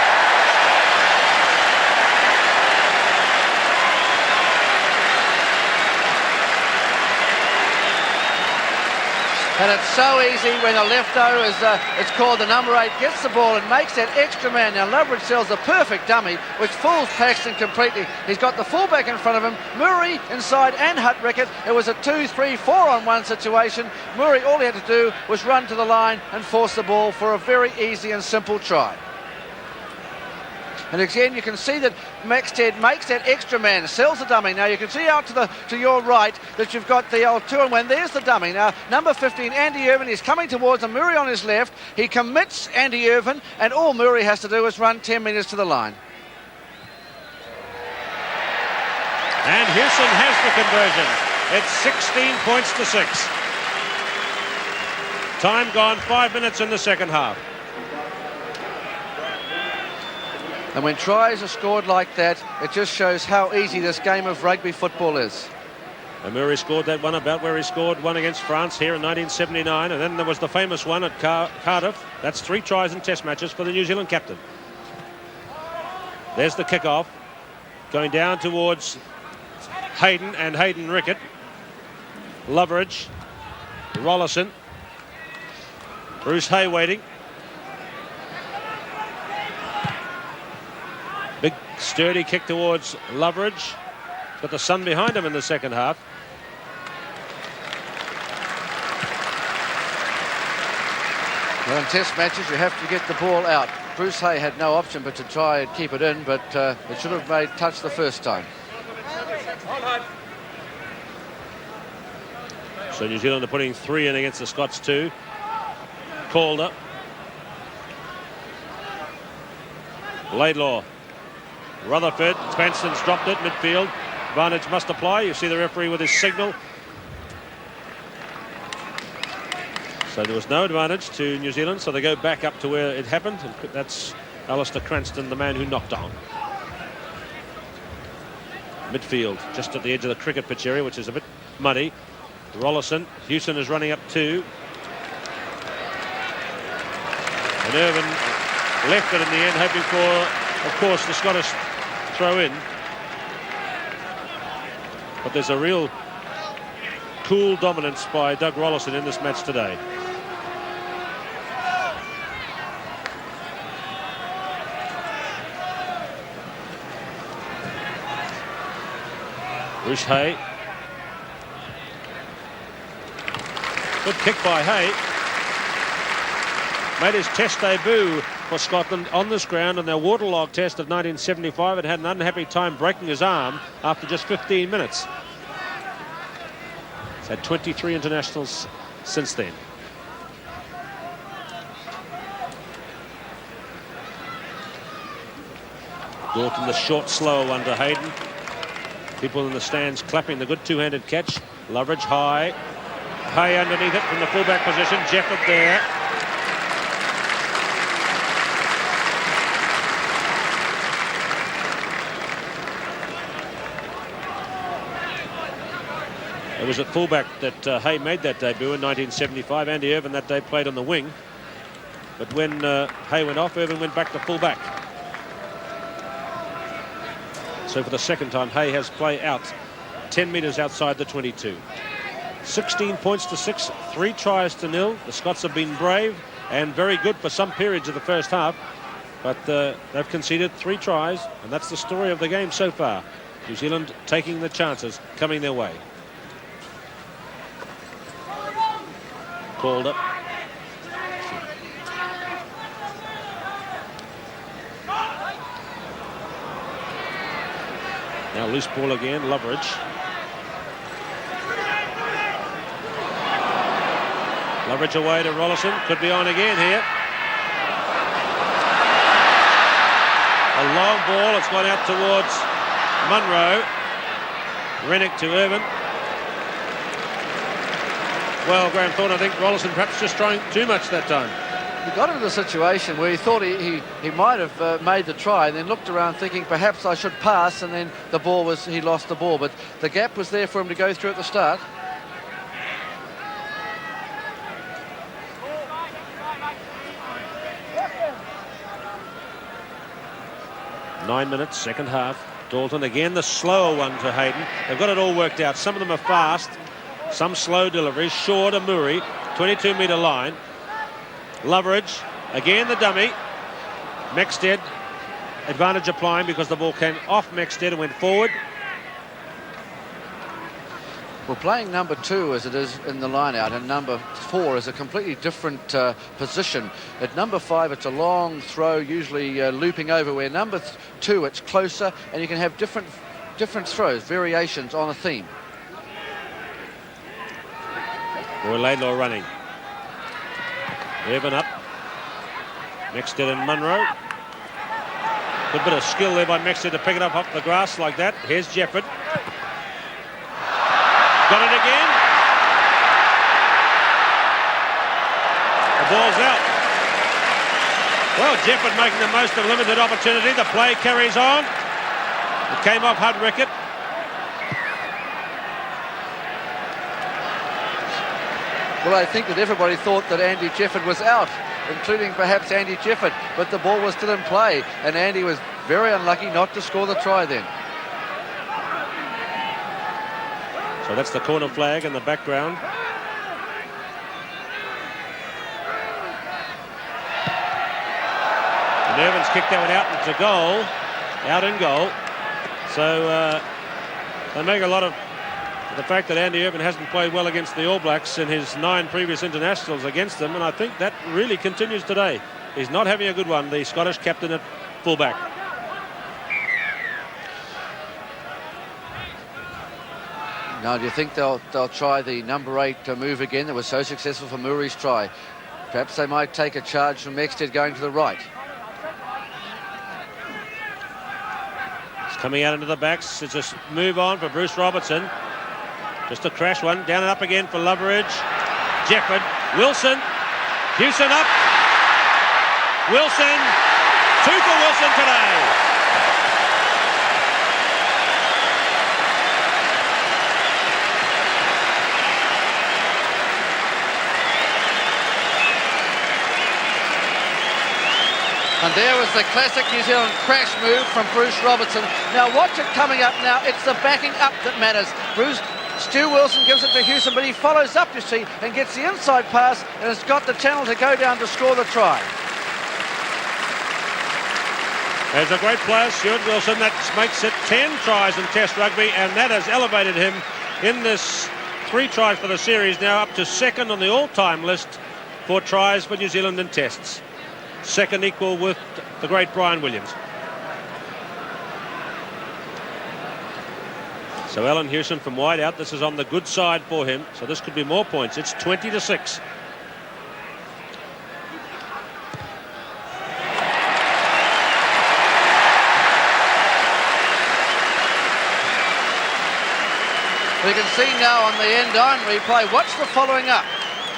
And it's so easy when a lefto is, it's called the number 8, gets the ball and makes that extra man. Now Loveridge sells a perfect dummy, which fools Paxton completely. He's got the fullback in front of him, Murray inside and Hut-Rickett. It was a 2-3-4-on-1 situation. Murray, all he had to do was run to the line and force the ball for a very easy and simple try. And again, you can see that Maxted makes that extra man, sells the dummy. Now you can see out to your right that you've got the old 2-and-1. There's the dummy. Now number 15, Andy Irvin, is coming towards him. Murray on his left. He commits Andy Irvin, and all Murray has to do is run 10 metres to the line. And Hewson has the conversion. It's 16 points to 6. Time gone, 5 minutes in the second half. And when tries are scored like that, it just shows how easy this game of rugby football is. And Murray scored that one about where he scored one against France here in 1979. And then there was the famous one at Cardiff. That's 3 tries in test matches for the New Zealand captain. There's the kickoff. Going down towards Hayden and Hayden Rickett. Loveridge. Rollison. Bruce Hay waiting. Big Sturdy kick towards Loveridge. Got the sun behind him in the second half. Well, in test matches, you have to get the ball out. Bruce Hay had no option but to try and keep it in, but it should have made touch the first time. So New Zealand are putting 3 in against the Scots 2. Calder. Laidlaw. Rutherford. Spanston's dropped it midfield. Advantage must apply. You see the referee with his signal. So there was no advantage to New Zealand, so they go back up to where it happened. And that's Alistair Cranston, the man who knocked on. Midfield, just at the edge of the cricket pitch area, which is a bit muddy. Rollison. Hewson is running up 2. And Irvin left it in the end, hoping for, of course, the Scottish throw in. But there's a real cool dominance by Doug Rollison in this match today. Bruce Hay. Good kick by Hay. Made his test debut for Scotland on this ground in their waterlogged test of 1975 and had an unhappy time breaking his arm after just 15 minutes. He's had 23 internationals since then. Dalton, the short, slow one to Hayden. People in the stands clapping the good two-handed catch. Loveridge high. Hay underneath it from the fullback position. Jefford there. It was at fullback that Hay made that debut in 1975. Andy Irvin that day played on the wing. But when Hay went off, Irvin went back to fullback. So for the second time, Hay has play out 10 metres outside the 22. 16 points to 6, 3 tries to 0. The Scots have been brave and very good for some periods of the first half, but they've conceded 3 tries, and that's the story of the game so far. New Zealand taking the chances coming their way. Called up. Now loose ball again, Loveridge. Loveridge away to Rollison, could be on again here. A long ball, it's gone out towards Munro. Rennick to Irvin. Well, Graham Thorne, I think Rollison perhaps just trying too much that time. He got into a situation where he thought he might have made the try and then looked around thinking perhaps I should pass, and then he lost the ball, but the gap was there for him to go through at the start. Nine minutes, second half. Dalton again, the slower one to Hayden. They've got it all worked out. Some of them are fast, some slow deliveries. Shaw to Murray, 22-metre line. Loveridge, again the dummy. Mexted, advantage applying because the ball came off Mexted and went forward. Well, playing number 2 as it is in the line-out and number 4 is a completely different position. At number 5, it's a long throw, usually looping over, where number 2, it's closer, and you can have different throws, variations on a theme. Roy Laidlaw running. Irvin up. Mexted and Munro. Good bit of skill there by Mexted to pick it up off the grass like that. Here's Jefford. Got it again. The ball's out. Well, Jefford making the most of limited opportunity. The play carries on. It came off Hudrickett. Well, I think that everybody thought that Andy Jefford was out, including perhaps Andy Jefford, but the ball was still in play, and Andy was very unlucky not to score the try then. So that's the corner flag in the background. And Irvin's kicked that one out into goal. out in goal. So they make a lot of the fact that Andy Irvine hasn't played well against the All Blacks in his 9 previous internationals against them, and I think that really continues today. He's not having a good one, the Scottish captain at fullback. Now, do you think they'll try the number 8 move again that was so successful for Murray's try? Perhaps they might take a charge from Mexted going to the right. It's coming out into the backs. It's a move on for Bruce Robertson. Just a crash one. Down and up again for Loveridge. Jefford. Wilson. Hewson up. Wilson. 2 for Wilson today. And there was the classic New Zealand crash move from Bruce Robertson. Now watch it coming up now. It's the backing up that matters. Stu Wilson gives it to Hewson, but he follows up, you see, and gets the inside pass and has got the channel to go down to score the try. There's a great player, Stuart Wilson. That makes it 10 tries in Test rugby, and that has elevated him in this 3 tries for the series, now up to 2nd on the all-time list for tries for New Zealand in Tests. 2nd equal with the great Brian Williams. So Alan Hewson from wide out. This is on the good side for him, so this could be more points. It's 20-6. We can see now on the end on replay. Watch the following up.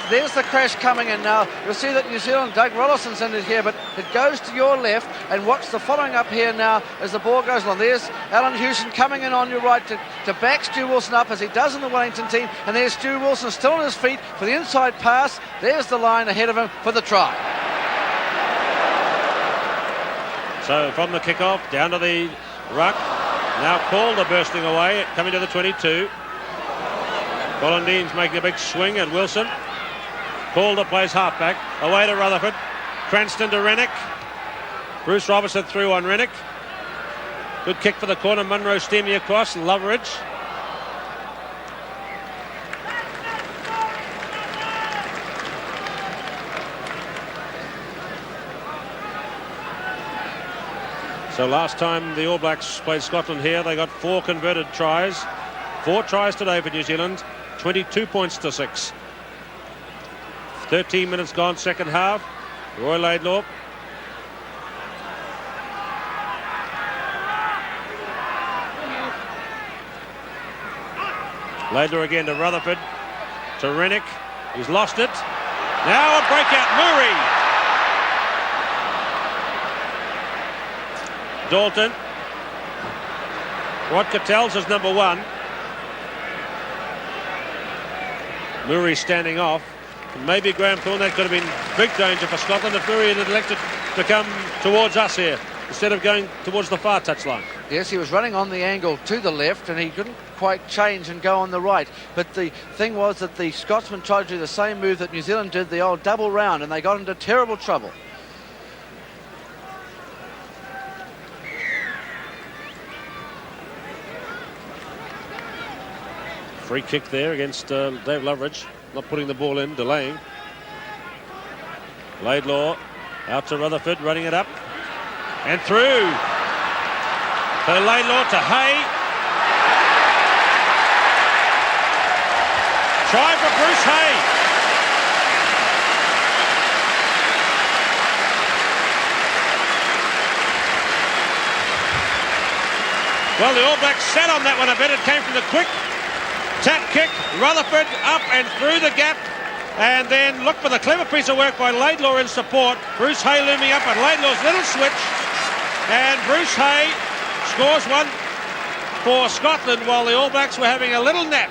There's the crash coming in now. You'll see that New Zealand, Doug Rollison's in it here, but it goes to your left, and watch the following up here now as the ball goes along. There's Alan Hewson coming in on your right to back Stu Wilson up as he does in the Wellington team, and there's Stu Wilson still on his feet for the inside pass. There's the line ahead of him for the try. So from the kickoff down to the ruck. Now Calder bursting away, coming to the 22. Bollandine's making a big swing at Wilson. Calder plays halfback, away to Rutherford. Cranston to Rennick. Bruce Robertson through on Rennick. Good kick for the corner. Munro steaming across. Loveridge. So last time the All Blacks played Scotland here, they got 4 converted tries. 4 tries today for New Zealand. 22 points to 6. 13 minutes gone, second half. Roy Laidlaw. Laidlaw again to Rutherford. To Rennick. He's lost it. Now a breakout. Murray. Dalton. Rod Cattell's is number 1. Murray standing off. Maybe Graham Thorne, could have been big danger for Scotland if Murray had elected to come towards us here instead of going towards the far touchline. Yes, he was running on the angle to the left and he couldn't quite change and go on the right. But the thing was that the Scotsman tried to do the same move that New Zealand did, the old double round, and they got into terrible trouble. Free kick there against Dave Loveridge. Not putting the ball in, delaying. Laidlaw out to Rutherford, running it up. And through. So Laidlaw to Hay. Try for Bruce Hay. Well, the All Blacks sat on that one a bit. It came from the quick tap kick. Rutherford up and through the gap. And then look for the clever piece of work by Laidlaw in support. Bruce Hay looming up, and Laidlaw's little switch. And Bruce Hay scores one for Scotland while the All Blacks were having a little nap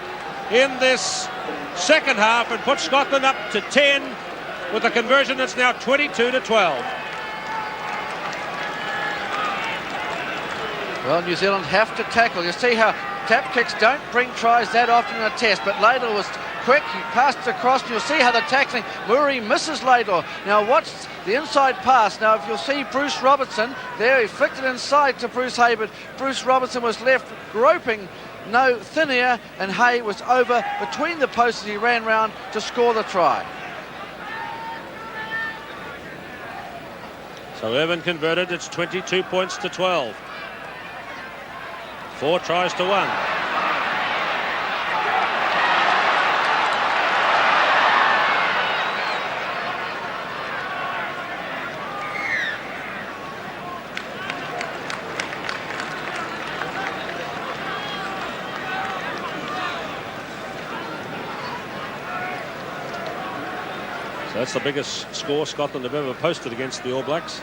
in this second half and put Scotland up to 10 with a conversion that's now 22-12. Well, New Zealand have to tackle. You see how tap kicks don't bring tries that often in a test, but Laidlaw was quick. He passed across, and you'll see how the tackling. Murray misses Laidlaw. Now watch the inside pass. Now if you'll see Bruce Robertson there, he flicked it inside to Bruce Hay, but Bruce Robertson was left groping. No thin air, and Hay was over between the posts as he ran round to score the try. So Irvine converted. It's 22 points to 12. 4 tries to 1. So that's the biggest score Scotland have ever posted against the All Blacks.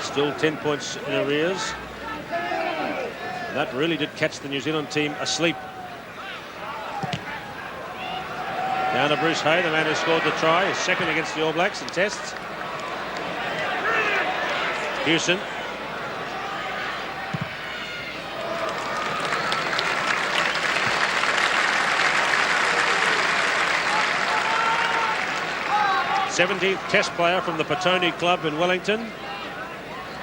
Still 10 points in arrears. And that really did catch the New Zealand team asleep. Down to Bruce Hay, the man who scored the try, his second against the All Blacks in tests. Hewson. th Test player from the Petone Club in Wellington,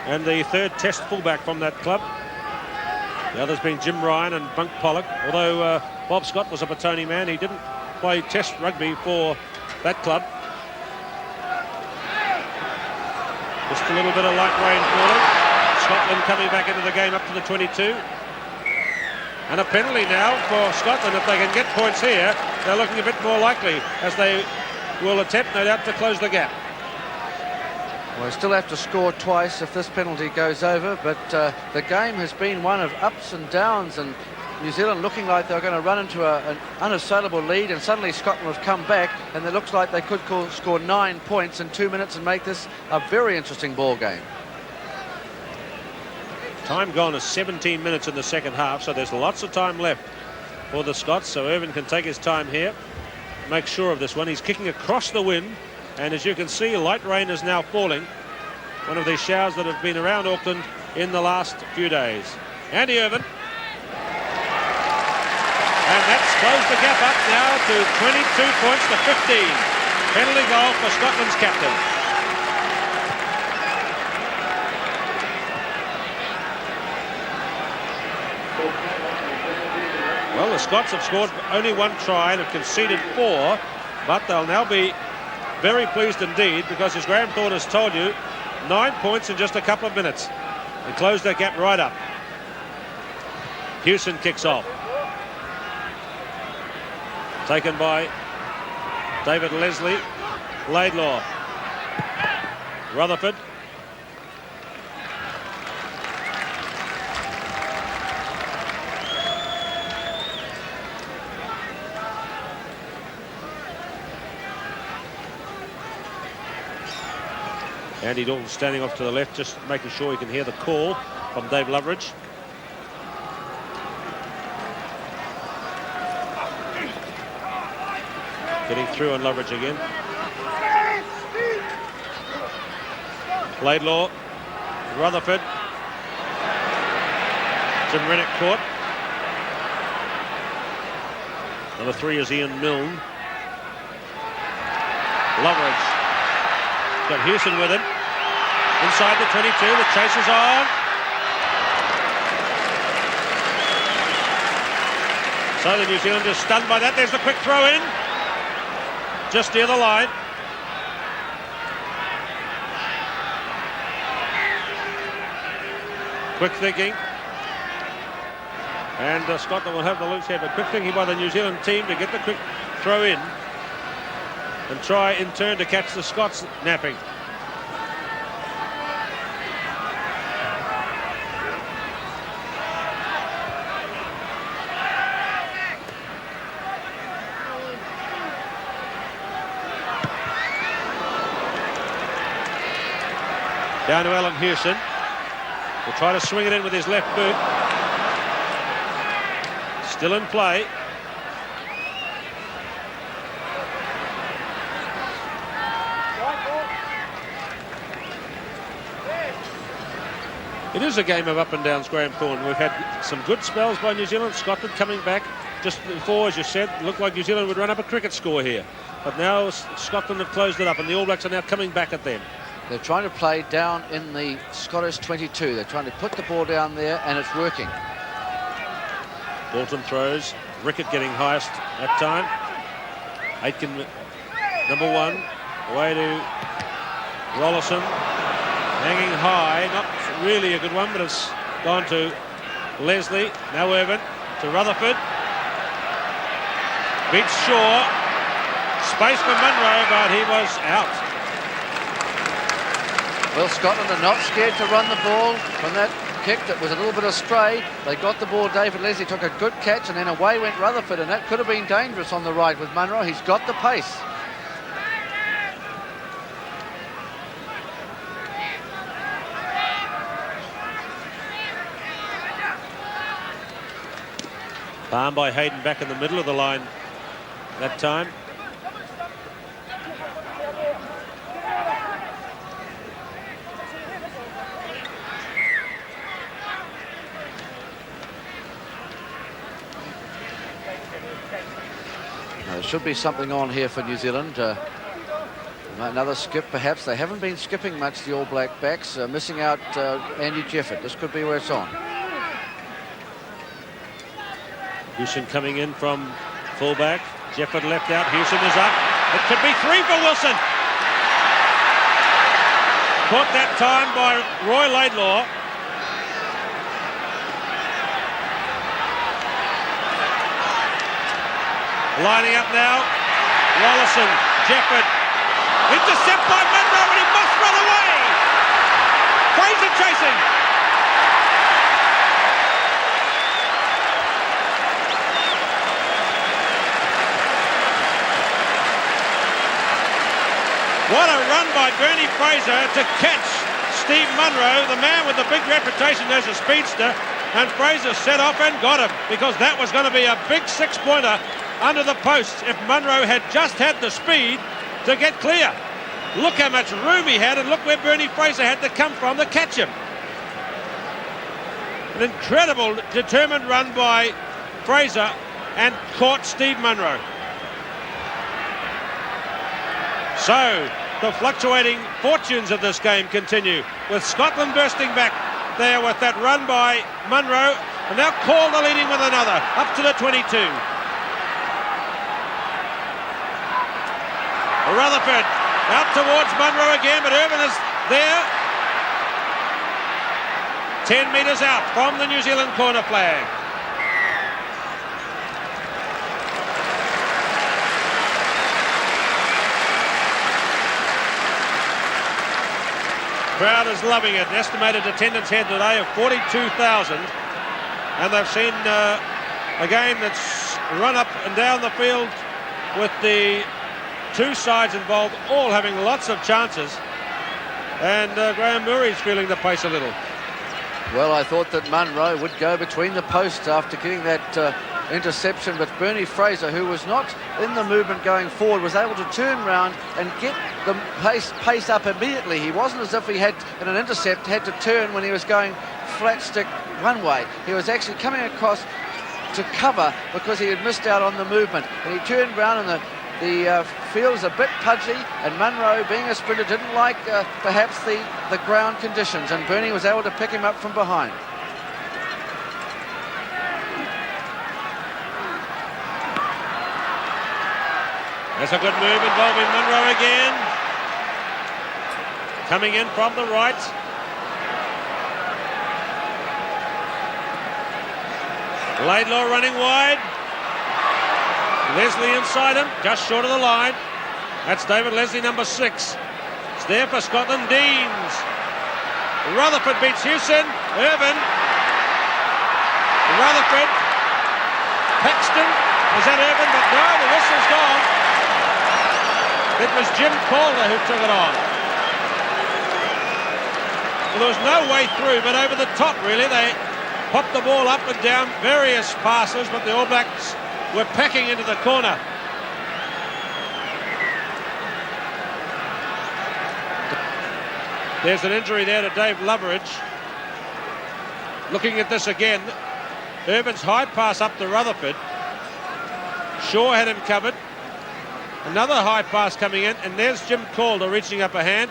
and the 3rd Test fullback from that club. The others being Jim Ryan and Bunk Pollock. Although Bob Scott was a Petone man, he didn't play Test rugby for that club. Just a little bit of light rain falling. Scotland coming back into the game up to the 22. And a penalty now for Scotland. If they can get points here, they're looking a bit more likely, as they will attempt, no doubt, to close the gap. Well, they still have to score twice if this penalty goes over, but the game has been one of ups and downs, and New Zealand looking like they're going to run into an unassailable lead, and suddenly Scotland have come back, and it looks like they could score 9 points in 2 minutes and make this a very interesting ball game. Time gone is 17 minutes in the second half, so there's lots of time left for the Scots, so Irvine can take his time here, make sure of this one. He's kicking across the wind, and as you can see, light rain is now falling. One of these showers that have been around Auckland in the last few days. Andy Irvine. And that's closed the gap up now to 22 points to 15. Penalty goal for Scotland's captain. Well, the Scots have scored only 1 try and have conceded 4, but they'll now be very pleased indeed, because as Graham Thorne has told you, 9 points in just a couple of minutes and closed that gap right up. Hewson kicks off. Taken by David Leslie. Laidlaw. Rutherford. Andy Dalton standing off to the left, just making sure he can hear the call from Dave Loveridge. Getting through on Loveridge again. Laidlaw, Rutherford. Jim Rennick caught. Number 3 is Ian Milne. Loveridge. Got Hewson with him. Inside the 22, the chase is on. So the New Zealanders stunned by that. There's the quick throw in. Just near the line. Quick thinking. And Scotland will have the loose here, but quick thinking by the New Zealand team to get the quick throw in and try in turn to catch the Scots napping. Down to Alan Hewson. Will try to swing it in with his left boot. Still in play. It is a game of up and downs, Graham Thorne. We've had some good spells by New Zealand. Scotland coming back just before, as you said, looked like New Zealand would run up a cricket score here. But now Scotland have closed it up, and the All Blacks are now coming back at them. They're trying to play down in the Scottish 22. They're trying to put the ball down there, and it's working. Bolton throws. Rickett getting highest that time. Aitken, number 1, away to Rollison. Hanging high, not really a good one, but it's gone to Leslie. Now Irvin to Rutherford. Beats Shaw. Space for Munro, but he was out. Well, Scotland are not scared to run the ball from that kick that was a little bit astray. They got the ball. David Leslie took a good catch, and then away went Rutherford, and that could have been dangerous on the right with Munro. He's got the pace. Palm by Hayden back in the middle of the line that time. There should be something on here for New Zealand. Another skip, perhaps. They haven't been skipping much, the All Black backs. Missing out Andy Jefford. This could be where it's on. Hewson coming in from fullback. Jefford left out. Hewson is up. It could be 3 for Wilson. Caught that time by Roy Laidlaw. Lining up now. Rollison, Jefford. Intercept by Munro, and he must run away. Fraser chasing. What a run by Bernie Fraser to catch Steve Munro, the man with the big reputation as a speedster, and Fraser set off and got him, because that was going to be a big 6-pointer under the posts if Munro had just had the speed to get clear. Look how much room he had, and look where Bernie Fraser had to come from to catch him. An incredible, determined run by Fraser, and caught Steve Munro. So, the fluctuating fortunes of this game continue, with Scotland bursting back there with that run by Munro, and now Calder leading with another, up to the 22. Rutherford out towards Munro again, but Irvin is there. 10 metres out from the New Zealand corner flag. Crowd is loving it. An estimated attendance here today of 42,000, and they've seen a game that's run up and down the field with the two sides involved all having lots of chances, and Graham Murray's feeling the pace a little. Well, I thought that Munro would go between the posts after getting that interception, but Bernie Fraser, who was not in the movement going forward, was able to turn round and get the pace up immediately. He wasn't as if he had, in an intercept, had to turn when he was going flat stick one way. He was actually coming across to cover because he had missed out on the movement, and he turned round, and the field was a bit pudgy, and Munro, being a sprinter, didn't like perhaps the ground conditions, and Bernie was able to pick him up from behind. There's a good move involving Munro again. Coming in from the right. Laidlaw running wide. Leslie inside him, just short of the line. That's David Leslie, number 6. It's there for Scotland. Deans. Rutherford beats Hewson. Irvin. Rutherford. Paxton. Is that Irvin? But no, the whistle's gone. It was Jim Calder who took it on. Well, there was no way through, but over the top, really. They popped the ball up and down, various passes, but the All Blacks were packing into the corner. There's an injury there to Dave Loveridge. Looking at this again, Irvin's high pass up to Rutherford. Shaw had him covered. Another high pass coming in, and there's Jim Calder reaching up a hand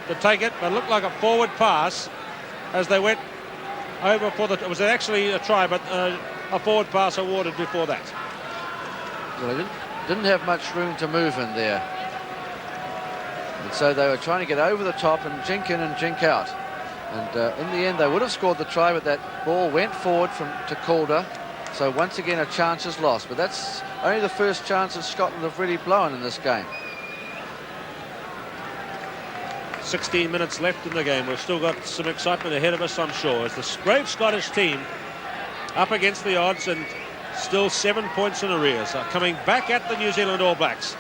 to take it, but it looked like a forward pass as they went over for the... It was actually a try, but a forward pass awarded before that. Well, they didn't have much room to move in there. And so they were trying to get over the top and jink in and jink out. And in the end, they would have scored the try, but that ball went forward to Calder. So once again, a chance is lost. But that's only the first chance that Scotland have really blown in this game. 16 minutes left in the game. We've still got some excitement ahead of us, I'm sure, as the brave Scottish team up against the odds and still 7 points in arrears are coming back at the New Zealand All Blacks.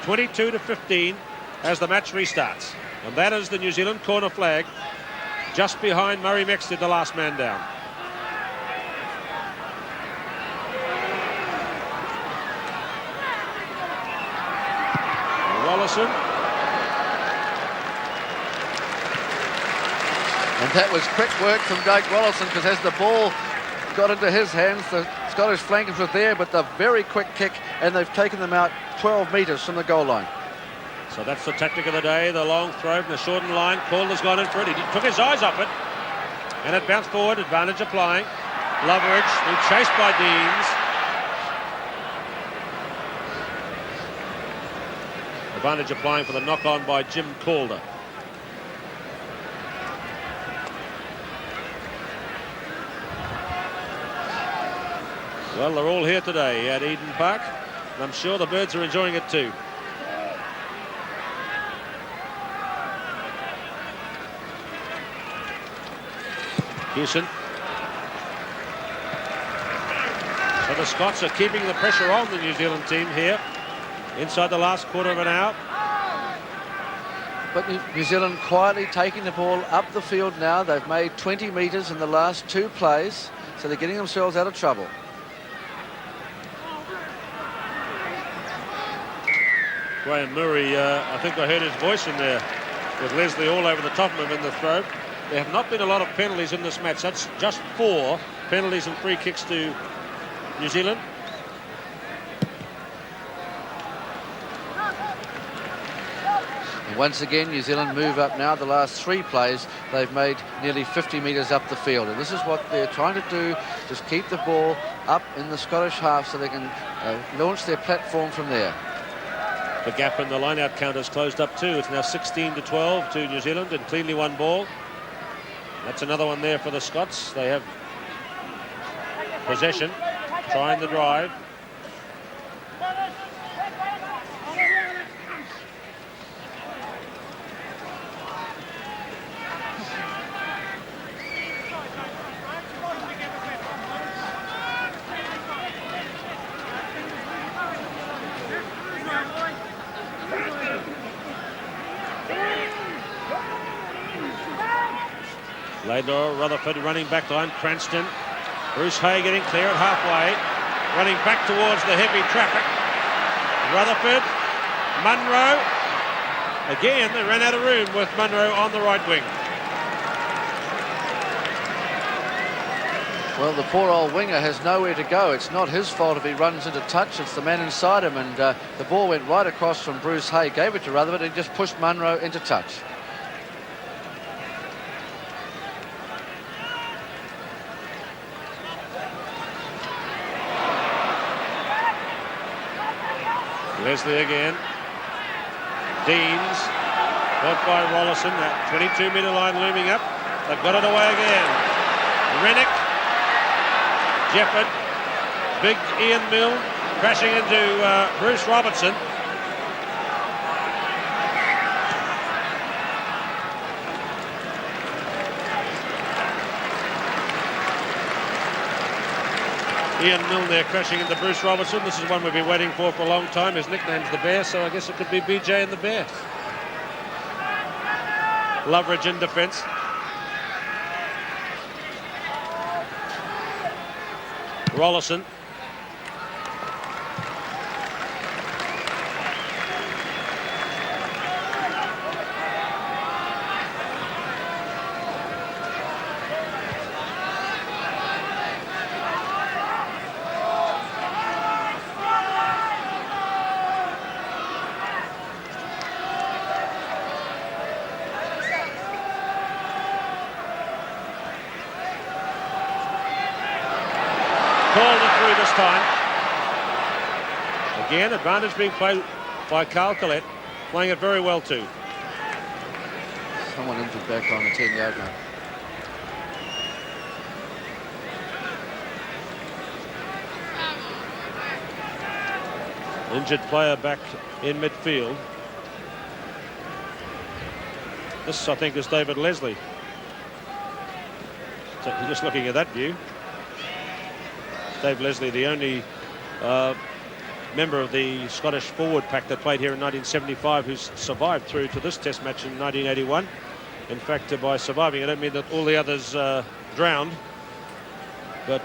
22-15 as the match restarts. And that is the New Zealand corner flag just behind Murray Mexted, the last man down. Rollison. And that was quick work from Doug Rollison, because as the ball got into his hands, the Scottish flankers were there, but the very quick kick, and they've taken them out 12 metres from the goal line. So that's the tactic of the day, the long throw from the shortened line. Calder's gone in for it. He took his eyes off it, and it bounced forward, advantage applying. Loveridge, being chased by Deans. Advantage applying for the knock-on by Jim Calder. Well, they're all here today at Eden Park, and I'm sure the birds are enjoying it too. Hewson. So the Scots are keeping the pressure on the New Zealand team here inside the last quarter of an hour. But New Zealand quietly taking the ball up the field now. They've made 20 metres in the last 2 plays, so they're getting themselves out of trouble. Graham Murray, I think I heard his voice in there with Leslie all over the top of him in the throw. There have not been a lot of penalties in this match. That's just 4 penalties and free kicks to New Zealand. And once again, New Zealand move up now. The last 3 plays, they've made nearly 50 metres up the field. And this is what they're trying to do, just keep the ball up in the Scottish half so they can launch their platform from there. The gap in the line-out count has closed up too. It's now 16-12 to New Zealand and cleanly won ball. That's another one there for the Scots. They have possession, trying the drive. Laidlaw, Rutherford running back line, Cranston. Bruce Hay getting clear at halfway. Running back towards the heavy traffic. Rutherford, Munro. Again, they ran out of room with Munro on the right wing. Well, the poor old winger has nowhere to go. It's not his fault if he runs into touch. It's the man inside him, and the ball went right across from Bruce Hay. Gave it to Rutherford and just pushed Munro into touch. Leslie again. Deans, caught by Rollison. That 22-metre line looming up. They've got it away again. Rennick, Jefford, big Ian Milne crashing into Bruce Robertson. Ian Milne there crashing into Bruce Robertson. This is one we've been waiting for a long time. His nickname's the Bear, so I guess it could be BJ and the Bear. Loveridge in defence. Rollison. called it through this time. Again, advantage being played by Carl Collette, playing it very well too. Someone injured back on the 10-yard line. Injured player back in midfield. This, I think, is David Leslie. So just looking at that view. Dave Leslie, the only member of the Scottish forward pack that played here in 1975 who's survived through to this test match in 1981. In fact, by surviving, I don't mean that all the others drowned, but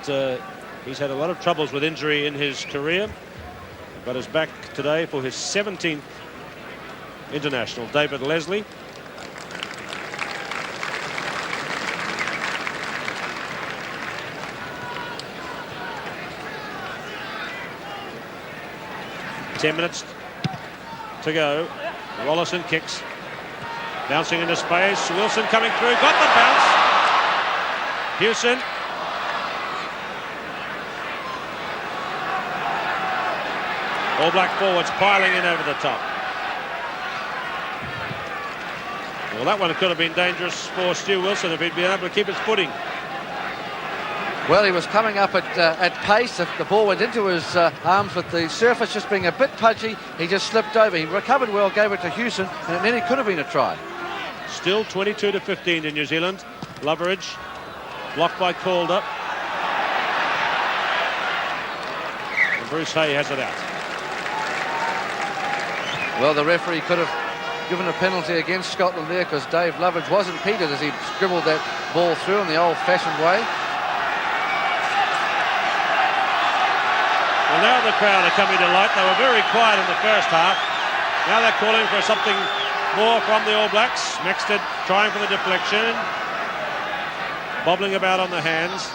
he's had a lot of troubles with injury in his career, but is back today for his 17th international. David Leslie. Ten minutes to go. Rollison kicks. Bouncing into space. Wilson coming through. Got the bounce. Hewson. All Black forwards piling in over the top. Well, that one could have been dangerous for Stu Wilson if he'd been able to keep his footing. Well, he was coming up at pace. If the ball went into his arms with the surface just being a bit pudgy, he just slipped over. He recovered well, gave it to Hewson, and it nearly could have been a try. Still 22-15 to New Zealand. Loveridge blocked by Calder. And Bruce Hay has it out. Well, the referee could have given a penalty against Scotland there because Dave Loveridge was impeded as he scribbled that ball through in the old-fashioned way. Well, now the crowd are coming to light. They were very quiet in the first half. Now they're calling for something more from the All Blacks. Maxted trying for the deflection. Bobbling about on the hands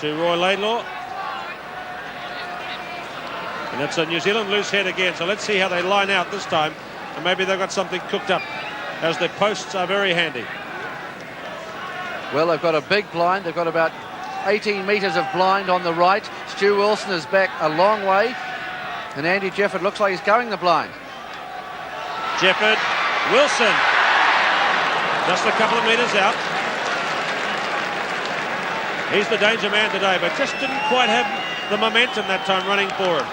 to Roy Laidlaw. And it's a New Zealand loose head again. So let's see how they line out this time. And maybe they've got something cooked up, as the posts are very handy. Well, they've got a big blind. They've got about 18 metres of blind on the right. Stu Wilson is back a long way, and Andy Jefford looks like he's going the blind. Jefford, Wilson, just a couple of metres out. He's the danger man today, but just didn't quite have the momentum that time running for him.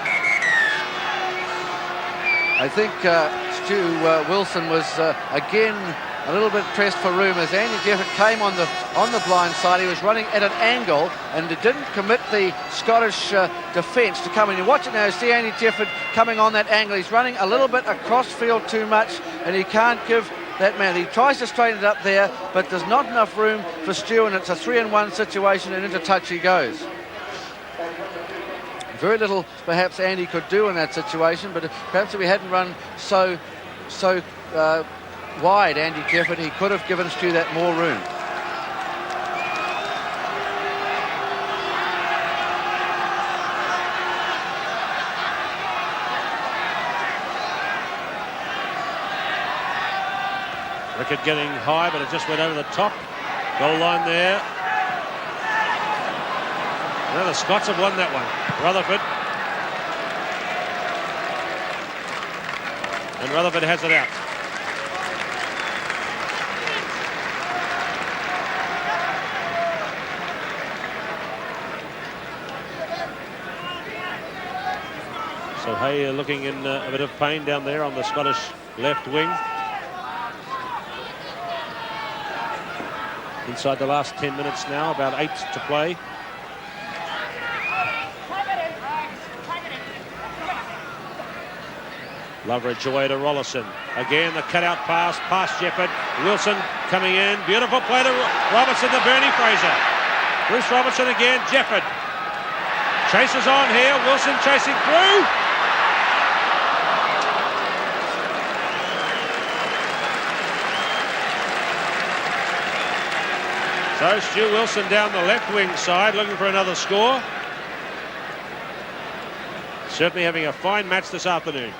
I think Stu Wilson was again a little bit pressed for room as Andy Jefford came on the blind side. He was running at an angle and didn't commit the Scottish defence to come in. You watch it now, you see Andy Jefford coming on that angle. He's running a little bit across field too much, and he can't give that man. He tries to straighten it up there, but there's not enough room for Stu, and it's a 3-on-1 situation, and into touch he goes. Very little perhaps Andy could do in that situation, but perhaps if he hadn't run so wide, Andy Jefford, he could have given Stu that more room. Rickett getting high, but it just went over the top. Goal line there. Now the Scots have won that one. Rutherford. And Rutherford has it out. So Hay looking in a bit of pain down there on the Scottish left wing. Inside the last 10 minutes now, about 8 to play. Loveridge away to Rollison. Again, the cutout pass past Jefford. Wilson coming in. Beautiful play to Robertson to Bernie Fraser. Bruce Robertson again. Jefford chases on here. Wilson chasing through. So Stu Wilson down the left wing side looking for another score. Certainly having a fine match this afternoon.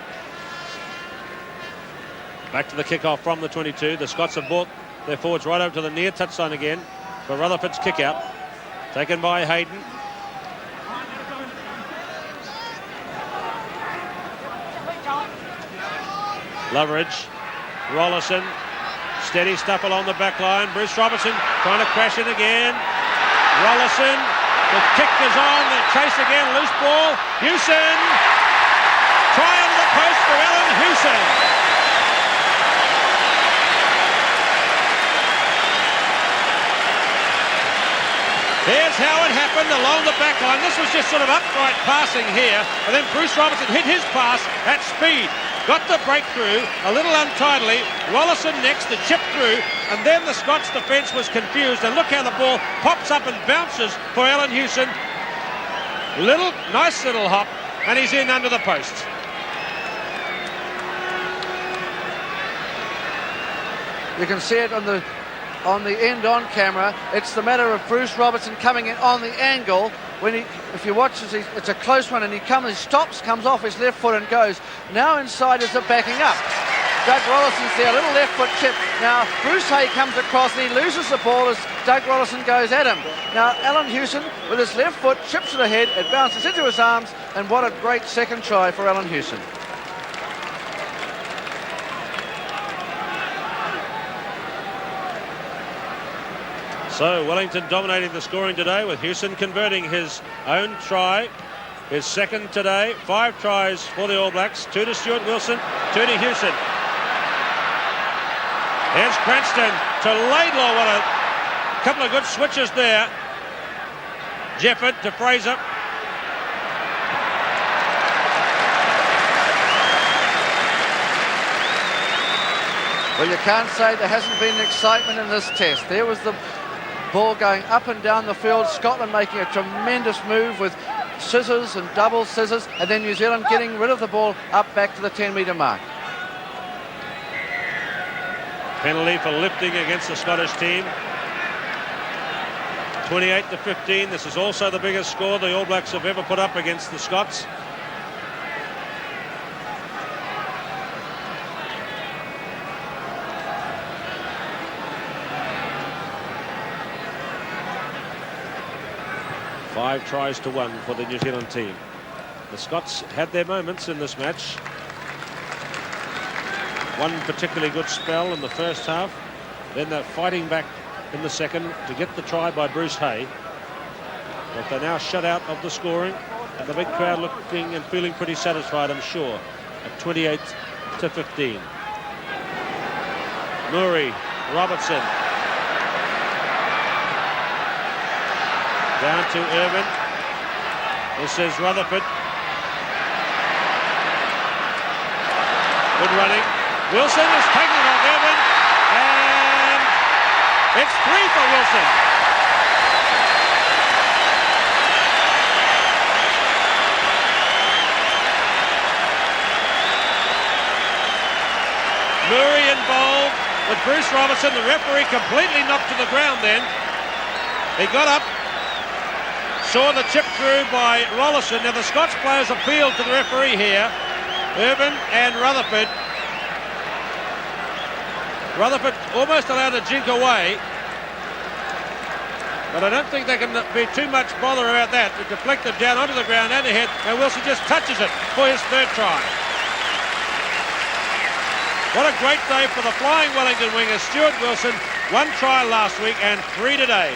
Back to the kickoff from the 22. The Scots have brought their forwards right over to the near touchline again for Rutherford's kick out. Taken by Hayden. Loveridge, Rollerson, steady stuff along the back line. Bruce Robertson trying to crash it again. Rollerson, the kick is on, the chase again, loose ball. Hewson, try under the post for Alan Hewson. Here's how it happened along the back line. This was just sort of upright passing here, and then Bruce Robertson hit his pass at speed. Got the breakthrough, a little untidily. Rollerson next to chip through, and then the Scots defence was confused. And look how the ball pops up and bounces for Alan Hewson. Nice little hop, and he's in under the post. You can see it on the end-on camera. It's the matter of Bruce Robertson coming in on the angle. If you watch, it's a close one, and he stops, comes off his left foot and goes. Now inside is the backing up. Doug Rollerson's there, a little left foot chip. Now Bruce Hay comes across and he loses the ball as Doug Rollerson goes at him. Now Alan Hewson with his left foot chips it ahead, it bounces into his arms, and what a great second try for Alan Hewson. So Wellington dominating the scoring today, with Hewson converting his own try, his second today. 5 tries for the All Blacks, 2 to Stuart Wilson, 2 to Hewson. Here's Cranston to Laidlaw. What a couple of good switches there. Jefford to Fraser. Well, you can't say there hasn't been excitement in this test. There was the ball going up and down the field, Scotland making a tremendous move with scissors and double scissors, and then New Zealand getting rid of the ball up back to the 10-metre mark. Penalty for lifting against the Scottish team. 28-15. This is also the biggest score the All Blacks have ever put up against the Scots. Five tries to 1 for the New Zealand team. The Scots had their moments in this match. One particularly good spell in the first half. Then they're fighting back in the second to get the try by Bruce Hay. But they're now shut out of the scoring. And the big crowd looking and feeling pretty satisfied, I'm sure, at 28-15. Murray, Robertson. Down to Irvin. This is Rutherford. Good running. Wilson is taking it off Irvin. And it's 3 for Wilson. Murray involved with Bruce Robertson. The referee completely knocked to the ground then. He got up. Saw the chip through by Rollerson. Now the Scots players appealed to the referee here, Irvin and Rutherford. Rutherford almost allowed to jink away, but I don't think they can be too much bother about that. It deflected down onto the ground and ahead, and Wilson just touches it for his 3rd try. What a great day for the flying Wellington winger, Stuart Wilson. 1 try last week and 3 today.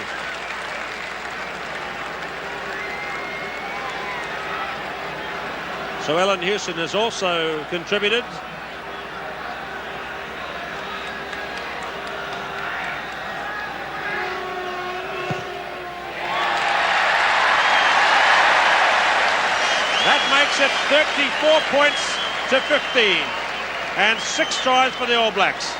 So Alan Hewson has also contributed. That makes it 34 points to 15. And 6 tries for the All Blacks.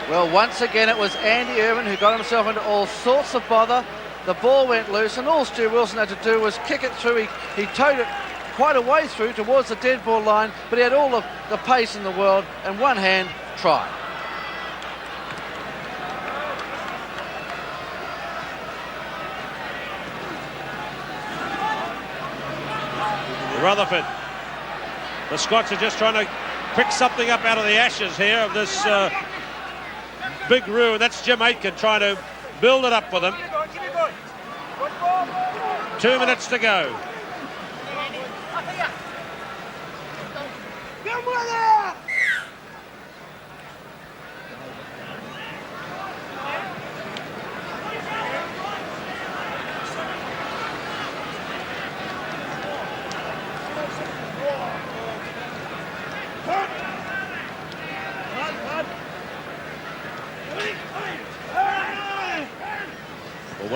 Well, once again, it was Andy Irvin who got himself into all sorts of bother. The ball went loose, and all Stu Wilson had to do was kick it through. He towed it quite a way through towards the dead ball line, but he had all the pace in the world, and one hand try. Rutherford. The Scots are just trying to pick something up out of the ashes here of this big ruin. That's Jim Aitken trying to build it up for them. 2 minutes to go.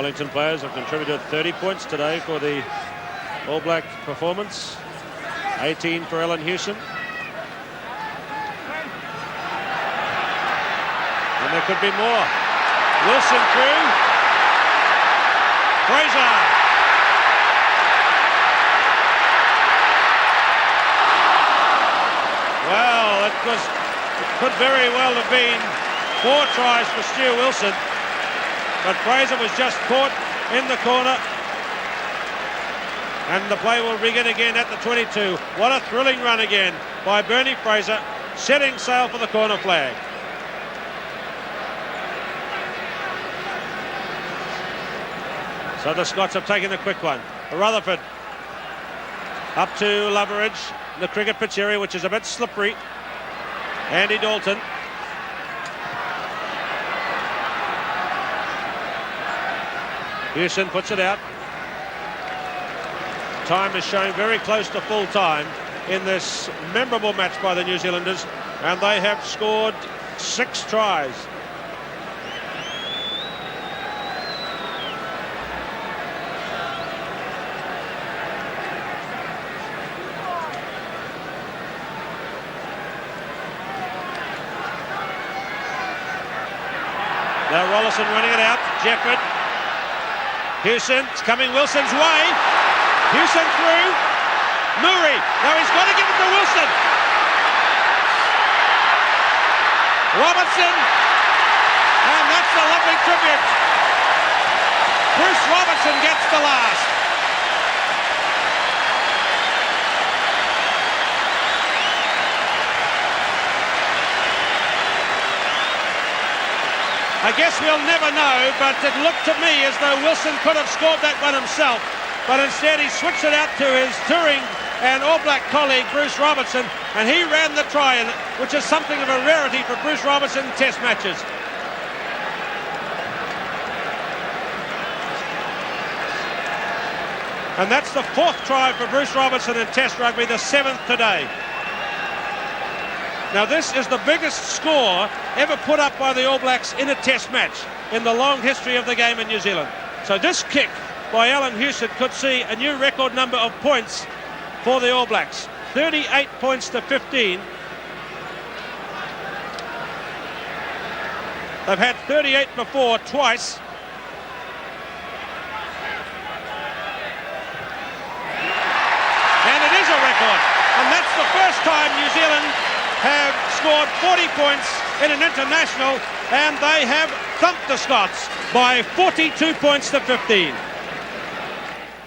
Wellington players have contributed 30 points today for the All Black performance. 18 for Alan Hewson. And there could be more. Wilson through. Fraser. Well, it could very well have been 4 tries for Stu Wilson, but Fraser was just caught in the corner, and the play will begin again at the 22. What a thrilling run again by Bernie Fraser, setting sail for the corner flag. So the Scots have taken a quick one. Rutherford up to Loveridge, the cricket pitch area, which is a bit slippery. Andy Dalton. Hewson puts it out. Time is showing very close to full time in this memorable match by the New Zealanders, and they have scored 6 tries. Now Rollison running it out. Jefford. Hewson, it's coming Wilson's way. Hewson through. Murray. Now he's got to give it to Wilson. Robertson. And that's a lovely tribute. Bruce Robertson gets the last. I guess we'll never know, but it looked to me as though Wilson could have scored that one himself, but instead he switched it out to his touring and All Black colleague Bruce Robertson, and he ran the try, which is something of a rarity for Bruce Robertson in Test matches. And that's the 4th try for Bruce Robertson in Test rugby, the 7th today. Now this is the biggest score ever put up by the All Blacks in a Test match in the long history of the game in New Zealand. So this kick by Alan Hewson could see a new record number of points for the All Blacks. 38 points to 15. They've had 38 before twice. And it is a record. And that's the first time New Zealand have scored 40 points in an international, and they have thumped the Scots by 42 points to 15.